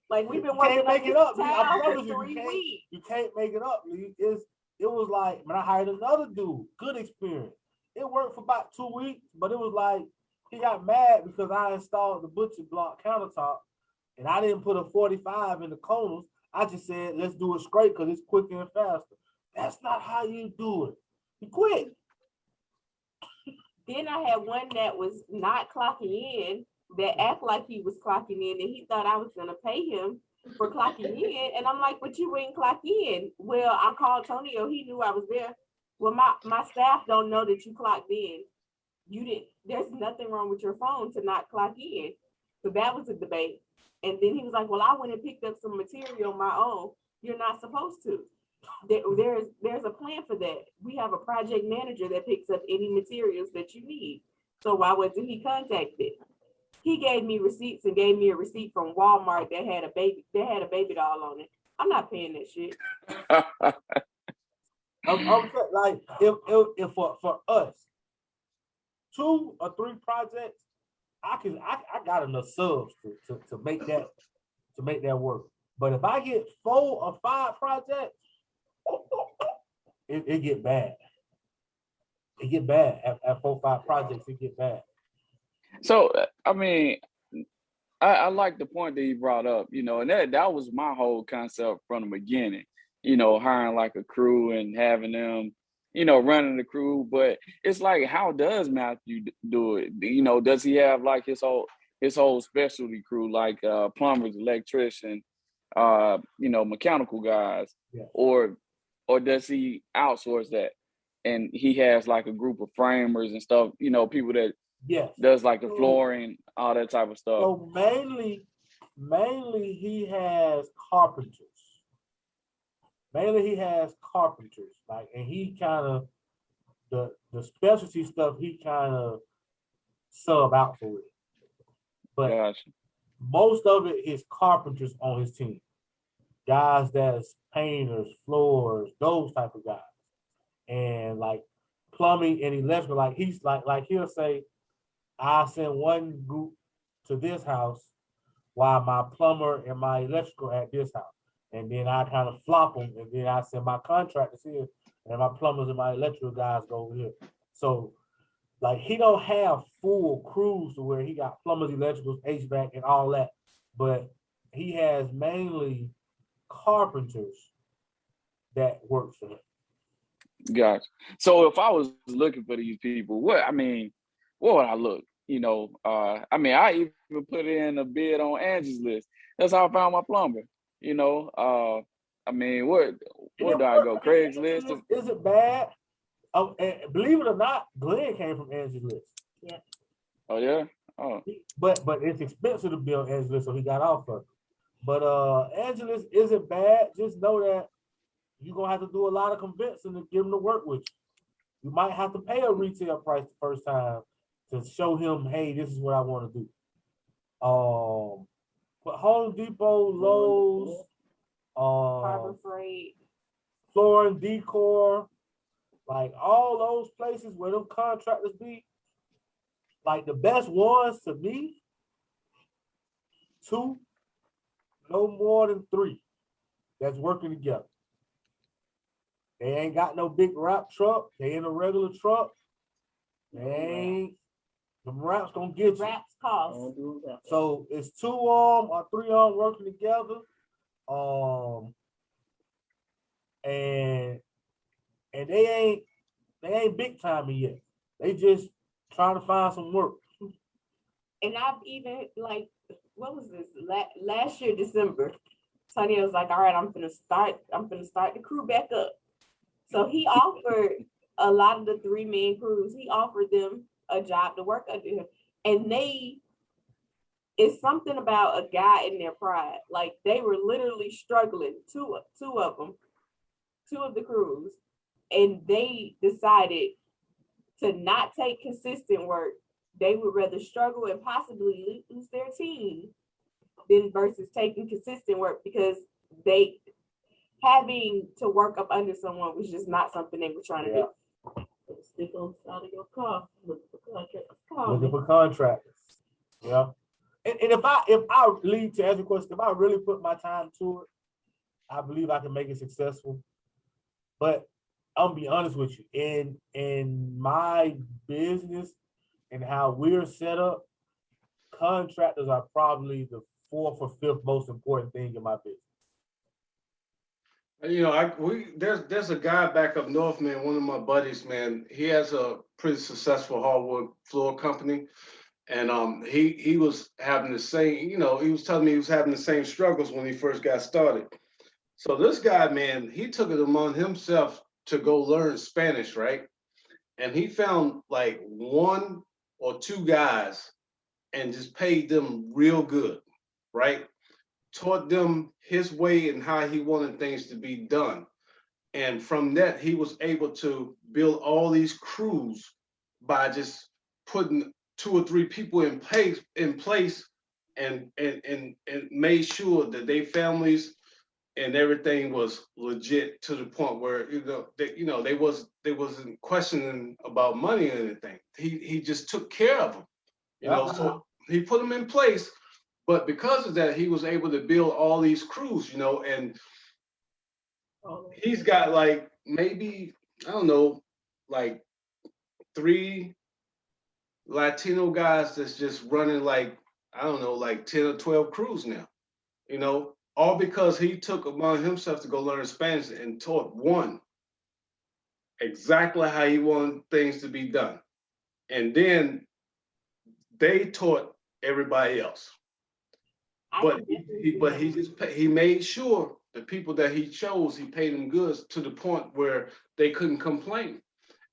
Like we've been working make it up. I tile for promise you, 3 weeks. you can't make it up. It was like, man, I hired another dude, good experience. It worked for about 2 weeks, but it was like he got mad because I installed the butcher block countertop and I didn't put a 45 in the corners. I just said, let's do it straight because it's quicker and faster. That's not how you do it. He quit. Then I had one that was not clocking in, that act like he was clocking in, and he thought I was gonna pay him for clocking in. And I'm like, but you ain't clock in. Well, I called Tonio, he knew I was there. Well, my staff don't know that you clocked in. You didn't, there's nothing wrong with your phone to not clock in. So that was a debate. And then he was like, well, I went and picked up some material on my own. You're not supposed to. There's a plan for that. We have a project manager that picks up any materials that you need. So why wasn't he contacted? He gave me receipts and gave me a receipt from Walmart that had a baby doll on it. I'm not paying that shit. I'm like if for us 2 or 3 projects, I got enough subs to make that work. But if I get 4 or 5 projects, it get bad. It get bad at 4 or 5 projects. It get bad. So I mean, I like the point that he brought up, and that was my whole concept from the beginning, hiring like a crew and having them, running the crew. But it's like, how does Matthew do it? Does he have like his whole specialty crew, like plumbers, electrician, mechanical guys, Yeah. or does he outsource that? And he has like a group of framers and stuff, people that Yes. does like the flooring, all that type of stuff. So mainly he has carpenters. Like, and he kind of the specialty stuff he kind of sub out for it. But Gotcha. most of it is carpenters on his team. Guys that's painters, floors, those type of guys. And like plumbing and electrical, like he's like he'll say, I send one group to this house while my plumber and my electrical at this house. And then I kind of flop them, and then I send my contractors here, and my plumbers and my electrical guys go over here. So like he don't have full crews to where he got plumbers, electricals, HVAC, and all that. But he has mainly carpenters that work for him. Gotcha. So if I was looking for these people, what would I look? I even put in a bid on Angie's List. That's how I found my plumber. Where do I go? Craigslist? Is it bad? Oh, and believe it or not, Glenn came from Angie's List. Yeah. Oh yeah. Oh. But it's expensive to build Angie's List, so he got off of it. But Angie's List isn't bad. Just know that you're gonna have to do a lot of convincing to get him to work with you. You might have to pay a retail price the first time to show him, hey, this is what I want to do. But Home Depot, Lowe's, Harbor Freight, Floor and Decor, like all those places where them contractors be, like the best ones to me, 2, no more than 3 that's working together. They ain't got no big wrap truck. They in a regular truck. They ain't, them wraps gonna get you. Wraps cost. Don't do that. So it's 2 arm or 3 arm working together. And they ain't big time yet. They just trying to find some work. And I've even like, what was this? Last year, December, Tony was like, all right, I'm gonna start the crew back up. So he offered a lot of the 3-man crews, he offered them a job to work under him. And it's something about a guy in their pride. Like they were literally struggling, two of them, 2 of the crews, and they decided to not take consistent work. They would rather struggle and possibly lose their team than versus taking consistent work, because having to work up under someone was just not something they were trying to do. Stick on the side of your car, look for contractors. Looking for contractors. Yeah. And if I lead to answer your question, if I really put my time to it, I believe I can make it successful. But I'm gonna be honest with you, in my business and how we're set up, contractors are probably the 4th or 5th most important thing in my business. You know, there's a guy back up north, man. One of my buddies, man. He has a pretty successful hardwood floor company, and he was having the same. You know, he was telling me he was having the same struggles when he first got started. So this guy, man, he took it upon himself to go learn Spanish, right? And he found like 1 or 2 guys and just paid them real good, right? Taught them his way and how he wanted things to be done. And from that, he was able to build all these crews by just putting 2 or 3 people in place and made sure that their families and everything was legit to the point where they wasn't questioning about money or anything. He just took care of them, you know. So he put them in place, but because of that, he was able to build all these crews, you know. And he's got like maybe, I don't know, like 3 Latino guys that's just running like, I don't know, like 10 or 12 crews now, you know. All because he took upon himself to go learn Spanish and taught one exactly how he wanted things to be done. And then they taught everybody else. But he made sure the people that he chose, he paid them good to the point where they couldn't complain.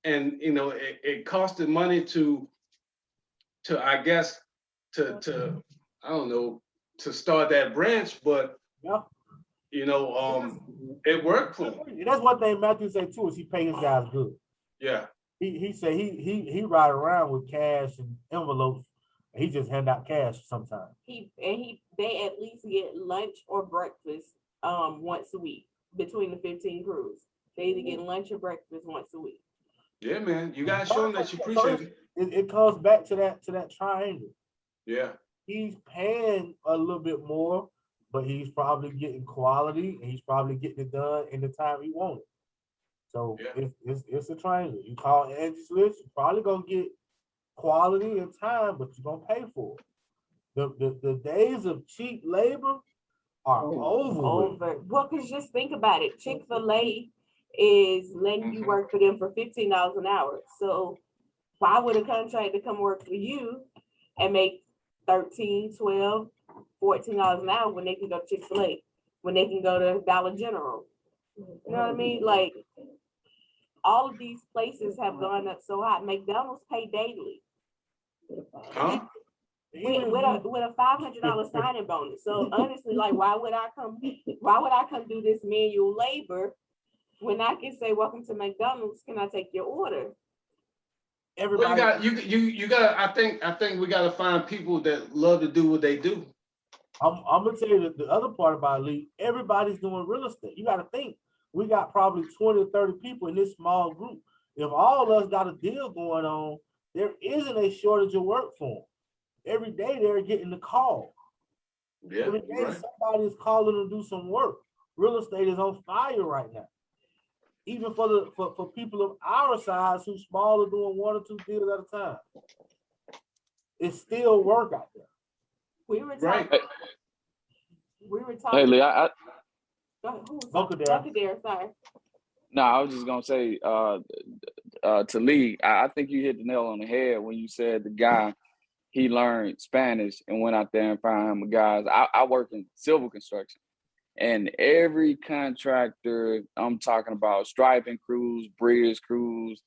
And, you know, it costed money to I guess, to I don't know, to start that branch, but you know, it worked for him. That's one thing Matthew said too, is he paid his guys good. Yeah. He said he ride around with cash and envelopes, and he just hand out cash sometimes. They at least get lunch or breakfast once a week between the 15 crews. They either get lunch or breakfast once a week. Yeah, man. You gotta show them that you appreciate it. It comes back to that triangle. Yeah. He's paying a little bit more, but he's probably getting quality, and he's probably getting it done in the time he wanted. So it's a triangle. You call Angie's List, you're probably gonna get quality and time, but you're gonna pay for it. The days of cheap labor are over. Well, because just think about it. Chick-fil-A is letting you work for them for $15 an hour. So why would a contractor come work for you and make $13, $12, $14 an hour when they can go to Chick-fil-A, when they can go to Dollar General? You know what I mean? Like, all of these places have gone up so high. McDonald's pay daily. Huh? With a $500 signing bonus. So honestly, like, why would I come do this manual labor when I can say, welcome to McDonald's, can I take your order? Everybody, well, you got. I think we got to find people that love to do what they do. I'm gonna tell you that the other part about Lee, everybody's doing real estate. You got to think, we got probably 20 or 30 people in this small group. If all of us got a deal going on, there isn't a shortage of work for them. Every day they're getting the call. Yeah, Every day you're right. somebody is calling to do some work. Real estate is on fire right now. Even for people of our size who smaller, doing 1 or 2 deals at a time. It's still work out there. We were Right. talking. We were talking. Hey, Lee, Go ahead. Who was Bunker talking? there. Bunker there, sorry. no, I was just gonna say to Lee, I think you hit the nail on the head when you said the guy, he learned Spanish and went out there and found him guys. I work in civil construction, and every contractor I'm talking about, striping crews, bridge crews,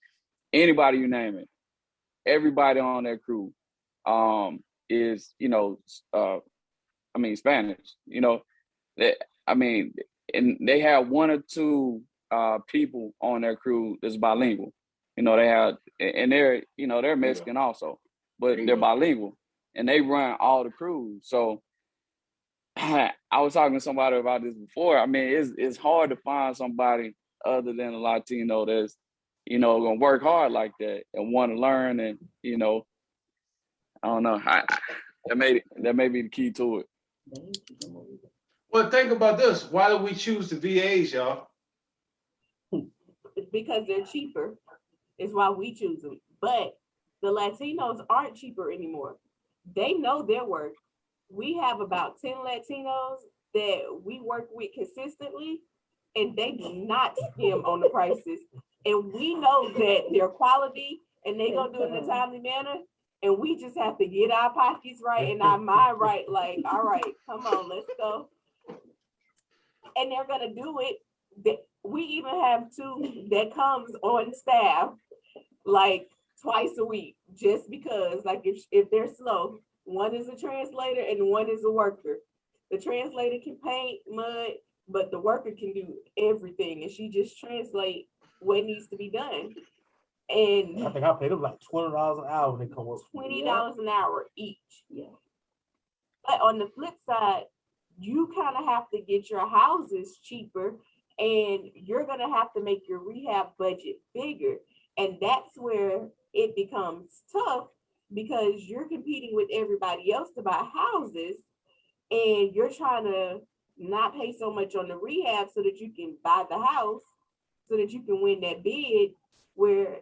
anybody you name it, everybody on that crew is, Spanish, and they have 1 or 2 people on their crew that's bilingual. They have, and they're Mexican also, but they're bilingual, and they run all the crews. So I was talking to somebody about this before. I mean, it's hard to find somebody other than a Latino that's, gonna work hard like that and want to learn, and I don't know. That may be the key to it. Well, think about this. Why do we choose the VAs, y'all? Because they're cheaper is why we choose them. But the Latinos aren't cheaper anymore. They know their worth. We have about 10 Latinos that we work with consistently, and they do not skim on the prices. And we know that they're quality and they gonna do it in a timely manner. And we just have to get our pockets right and our mind right. Like, all right, come on, let's go. And they're gonna do it. We even have 2 that comes on staff like twice a week, just because, like, if they're slow, one is a translator and one is a worker. The translator can paint, mud, but the worker can do everything, and she just translate what needs to be done. And I think I paid them like $20 an hour when they come work. $20 an hour each. Yeah. But on the flip side, you kind of have to get your houses cheaper, and you're gonna have to make your rehab budget bigger. And that's where it becomes tough, because you're competing with everybody else to buy houses, and you're trying to not pay so much on the rehab so that you can buy the house, so that you can win that bid, where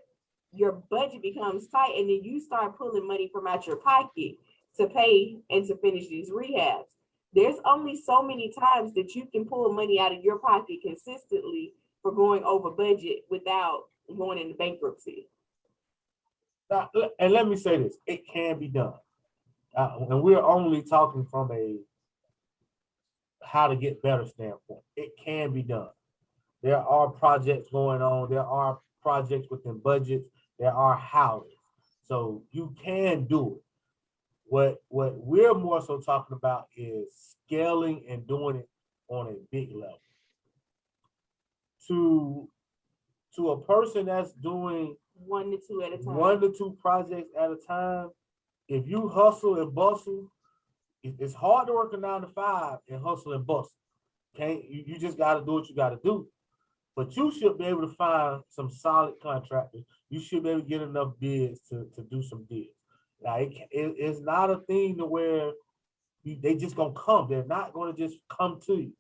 your budget becomes tight, and then you start pulling money from out your pocket to pay and to finish these rehabs. There's only so many times that you can pull money out of your pocket consistently for going over budget without going into bankruptcy. Now, and let me say this, it can be done. And we're only talking from a how to get better standpoint. It can be done. There are projects going on. There are projects within budgets. There are houses. So you can do it. What we're more so talking about is scaling and doing it on a big level. To a person that's doing 1 to 2 at a time. 1 to 2 projects at a time, if you hustle and bustle, it's hard to work a 9 to 5 and hustle and bustle. You just got to do what you got to do. But you should be able to find some solid contractors. You should be able to get enough bids to do some deals. Now, it's not a thing to where they just gonna come. They're not gonna just come to you.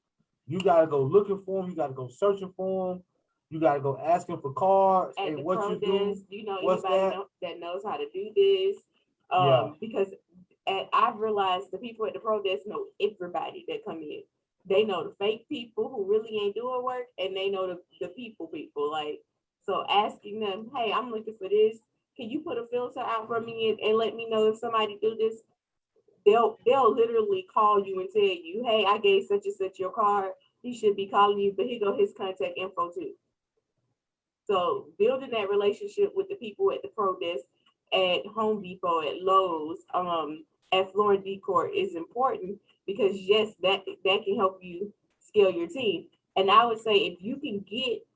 You gotta go looking for them. You gotta go searching for them. You gotta go asking for cards. At Hey, the what you do? desk, do you know What's anybody that? that knows how to do this? Yeah. Because I've realized the people at the pro desk know everybody that come in. They know the fake people who really ain't doing work, and they know the people. Like, so asking them, hey, I'm looking for this. Can you put a filter out for me and let me know if somebody do this? They'll literally call you and tell you, hey, I gave such and such your card. He should be calling you, but here go his contact info too. So building that relationship with the people at the pro desk, at Home Depot, at Lowe's, at Floor and Decor is important, because yes, that can help you scale your team. And I would say if you can get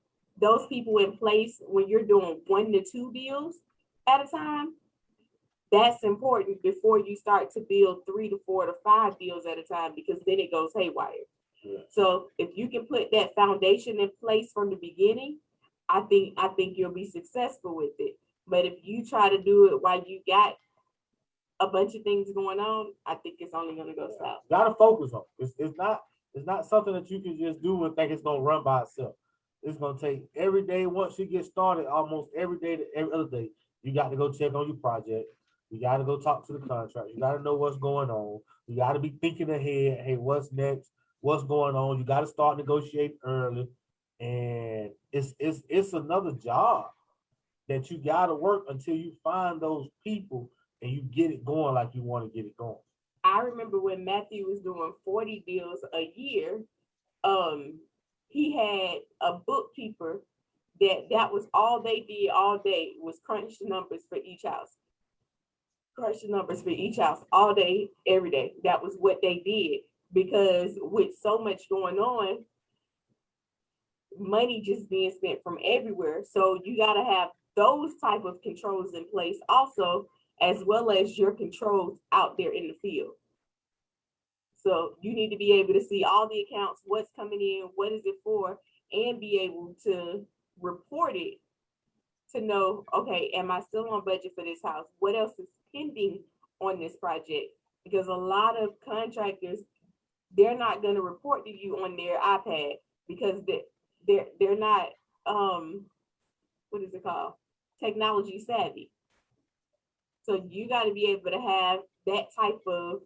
those people in place when you're doing 1 to 2 deals at a time, that's important before you start to build 3 to 4 to 5 deals at a time, because then it goes haywire. Yeah. So if you can put that foundation in place from the beginning, I think you'll be successful with it. But if you try to do it while you got a bunch of things going on, I think it's only gonna go south. Gotta focus on it. It's not something that you can just do and think it's gonna run by itself. It's gonna take every day once you get started, almost every day to every other day. You got to go check on your project. You got to go talk to the contractor. You got to know what's going on. You got to be thinking ahead. Hey, what's next? What's going on? You got to start negotiating early. And it's another job that you got to work until you find those people and you get it going like you want to get it going. I remember when Matthew was doing 40 deals a year, he had a bookkeeper that was all they did all day was crunch the numbers for each house. Crunch the numbers for each house all day, every day. That was what they did, because with so much going on, money just being spent from everywhere. So you got to have those type of controls in place also, as well as your controls out there in the field. So you need to be able to see all the accounts, what's coming in, what is it for, and be able to report it to know, okay, am I still on budget for this house? What else is pending on this project? Because a lot of contractors, they're not going to report to you on their iPad because they're not what is it called? Technology savvy. So you got to be able to have that type of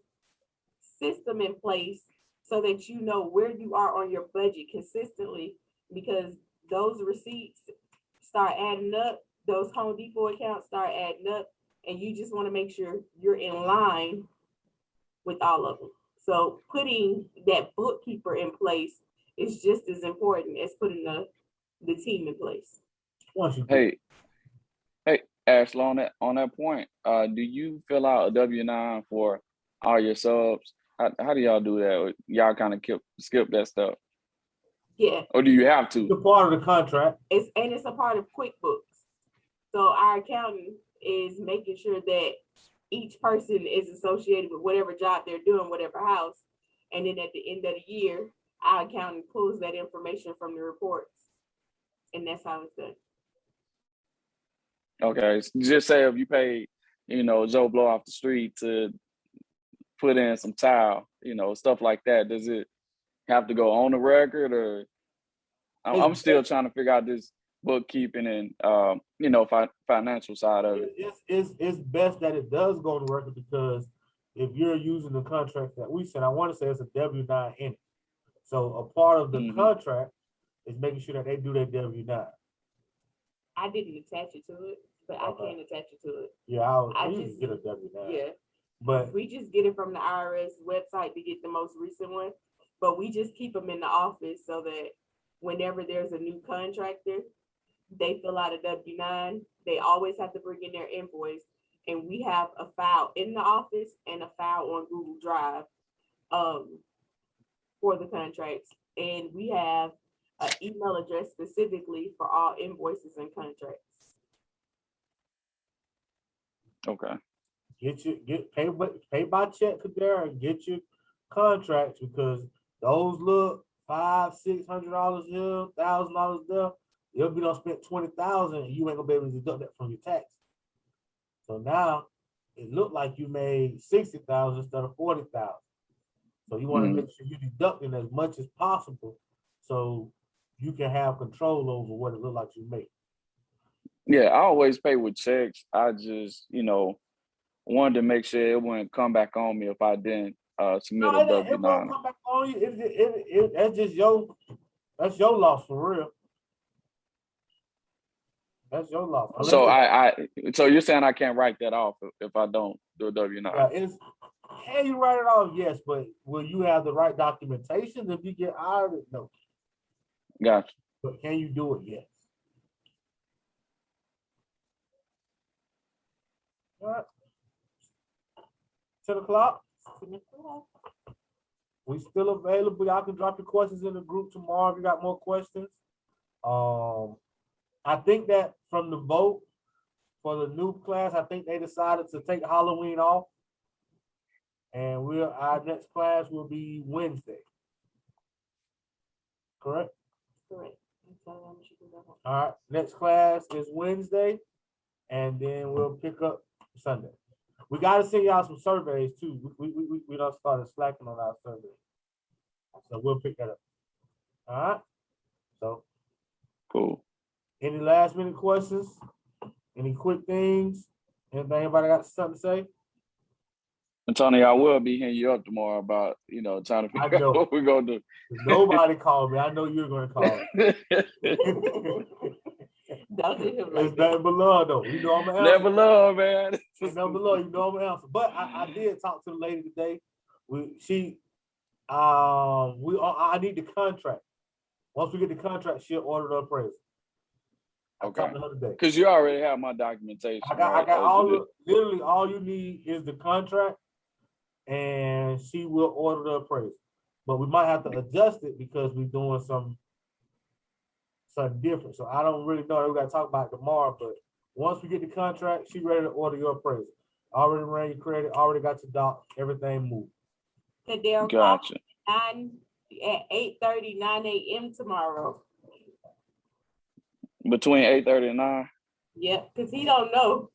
system in place so that you know where you are on your budget consistently, because those receipts start adding up, those Home Depot accounts start adding up, and you just want to make sure you're in line with all of them. So putting that bookkeeper in place is just as important as putting the team in place. Hey, Ashley, on that point, do you fill out a W-9 for all your subs? How do y'all do that? Y'all kind of skip that stuff? Yeah. Or do you have to? It's a part of the contract. It's a part of QuickBooks. So our accountant is making sure that each person is associated with whatever job they're doing, whatever house. And then at the end of the year, our accountant pulls that information from the reports. And that's how it's done. Okay, just say if you paid, Joe Blow off the street to put in some tile, stuff like that, does it have to go on the record? Or I'm still trying to figure out this bookkeeping and financial side of it. It's best that it does go on the record, because if you're using the contract that we sent, I want to say it's a W-9 in it. So a part of the contract is making sure that they do their W-9. I didn't attach it to it, but I can attach it to it. Yeah, I just get a W-9. Yeah, but we just get it from the IRS website to get the most recent one. But we just keep them in the office so that whenever there's a new contractor, they fill out a W-9. They always have to bring in their invoice, and we have a file in the office and a file on Google Drive for the contracts, and we have an email address specifically for all invoices and contracts. Okay. Get pay by check, Kadera, and get your contracts, because those look $500-600 here, $1,000 there. You'll be done spent $20,000, and you ain't gonna be able to deduct that from your tax. So now it looked like you made $60,000 instead of $40,000. So you want to make sure you're deducting as much as possible, so you can have control over what it looked like you make. Yeah, I always pay with checks. I just, wanted to make sure it wouldn't come back on me if I didn't submit a W-9. It won't come back on you. That's just that's your loss for real. That's your loss. So you're saying I can't write that off if I don't do a W-9? Yeah, can you write it off? Yes, but will you have the right documentation if you get audited? No. Gotcha. But can you do it? Yes. All right. 10 o'clock. We still available. Y'all can drop your questions in the group tomorrow if you got more questions. I think that from the vote for the new class, I think they decided to take Halloween off. And our next class will be Wednesday. Correct? Correct. All right. Next class is Wednesday. and then we'll pick up Sunday. We gotta send y'all some surveys too. We done started slacking on our surveys. So we'll pick that up. All right. So Cool. any last minute questions? Any quick things? Anybody got something to say? And Tony, I will be hitting you up tomorrow about, trying to I figure know. out what we're gonna do. Nobody called me. I know you're gonna call. Don't do him like It's nothing but love though. You know I'm gonna answer. Never love, man. It's nothing but love. You know I'm gonna answer. But I did talk to the lady today. I need the contract. Once we get the contract, she'll order the appraisal. I Okay. talked to her today. Because you already have my documentation. I got right? literally all you need is the contract, and she will order the appraisal. But we might have to adjust it because we're doing something different. So I don't really know. We got to talk about it tomorrow. But once we get the contract, she's ready to order your appraisal. Already ran your credit. Already got your doc. Everything moved. They're Gotcha. at 8:30, 9 a.m. tomorrow. Between 8:30 and 9. Yep, because he don't know.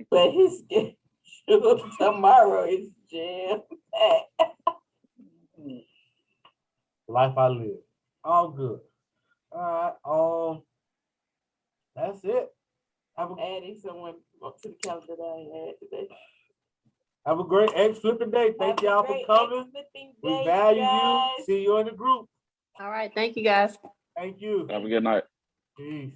But his schedule tomorrow is jam packed. Life I live. All good. All right. That's it. Adding someone up to the calendar that I ain't add today. Have a great egg flipping day. Thank y'all for coming. We value you. See you in the group. All right. Thank you, guys. Thank you. Have a good night. Peace.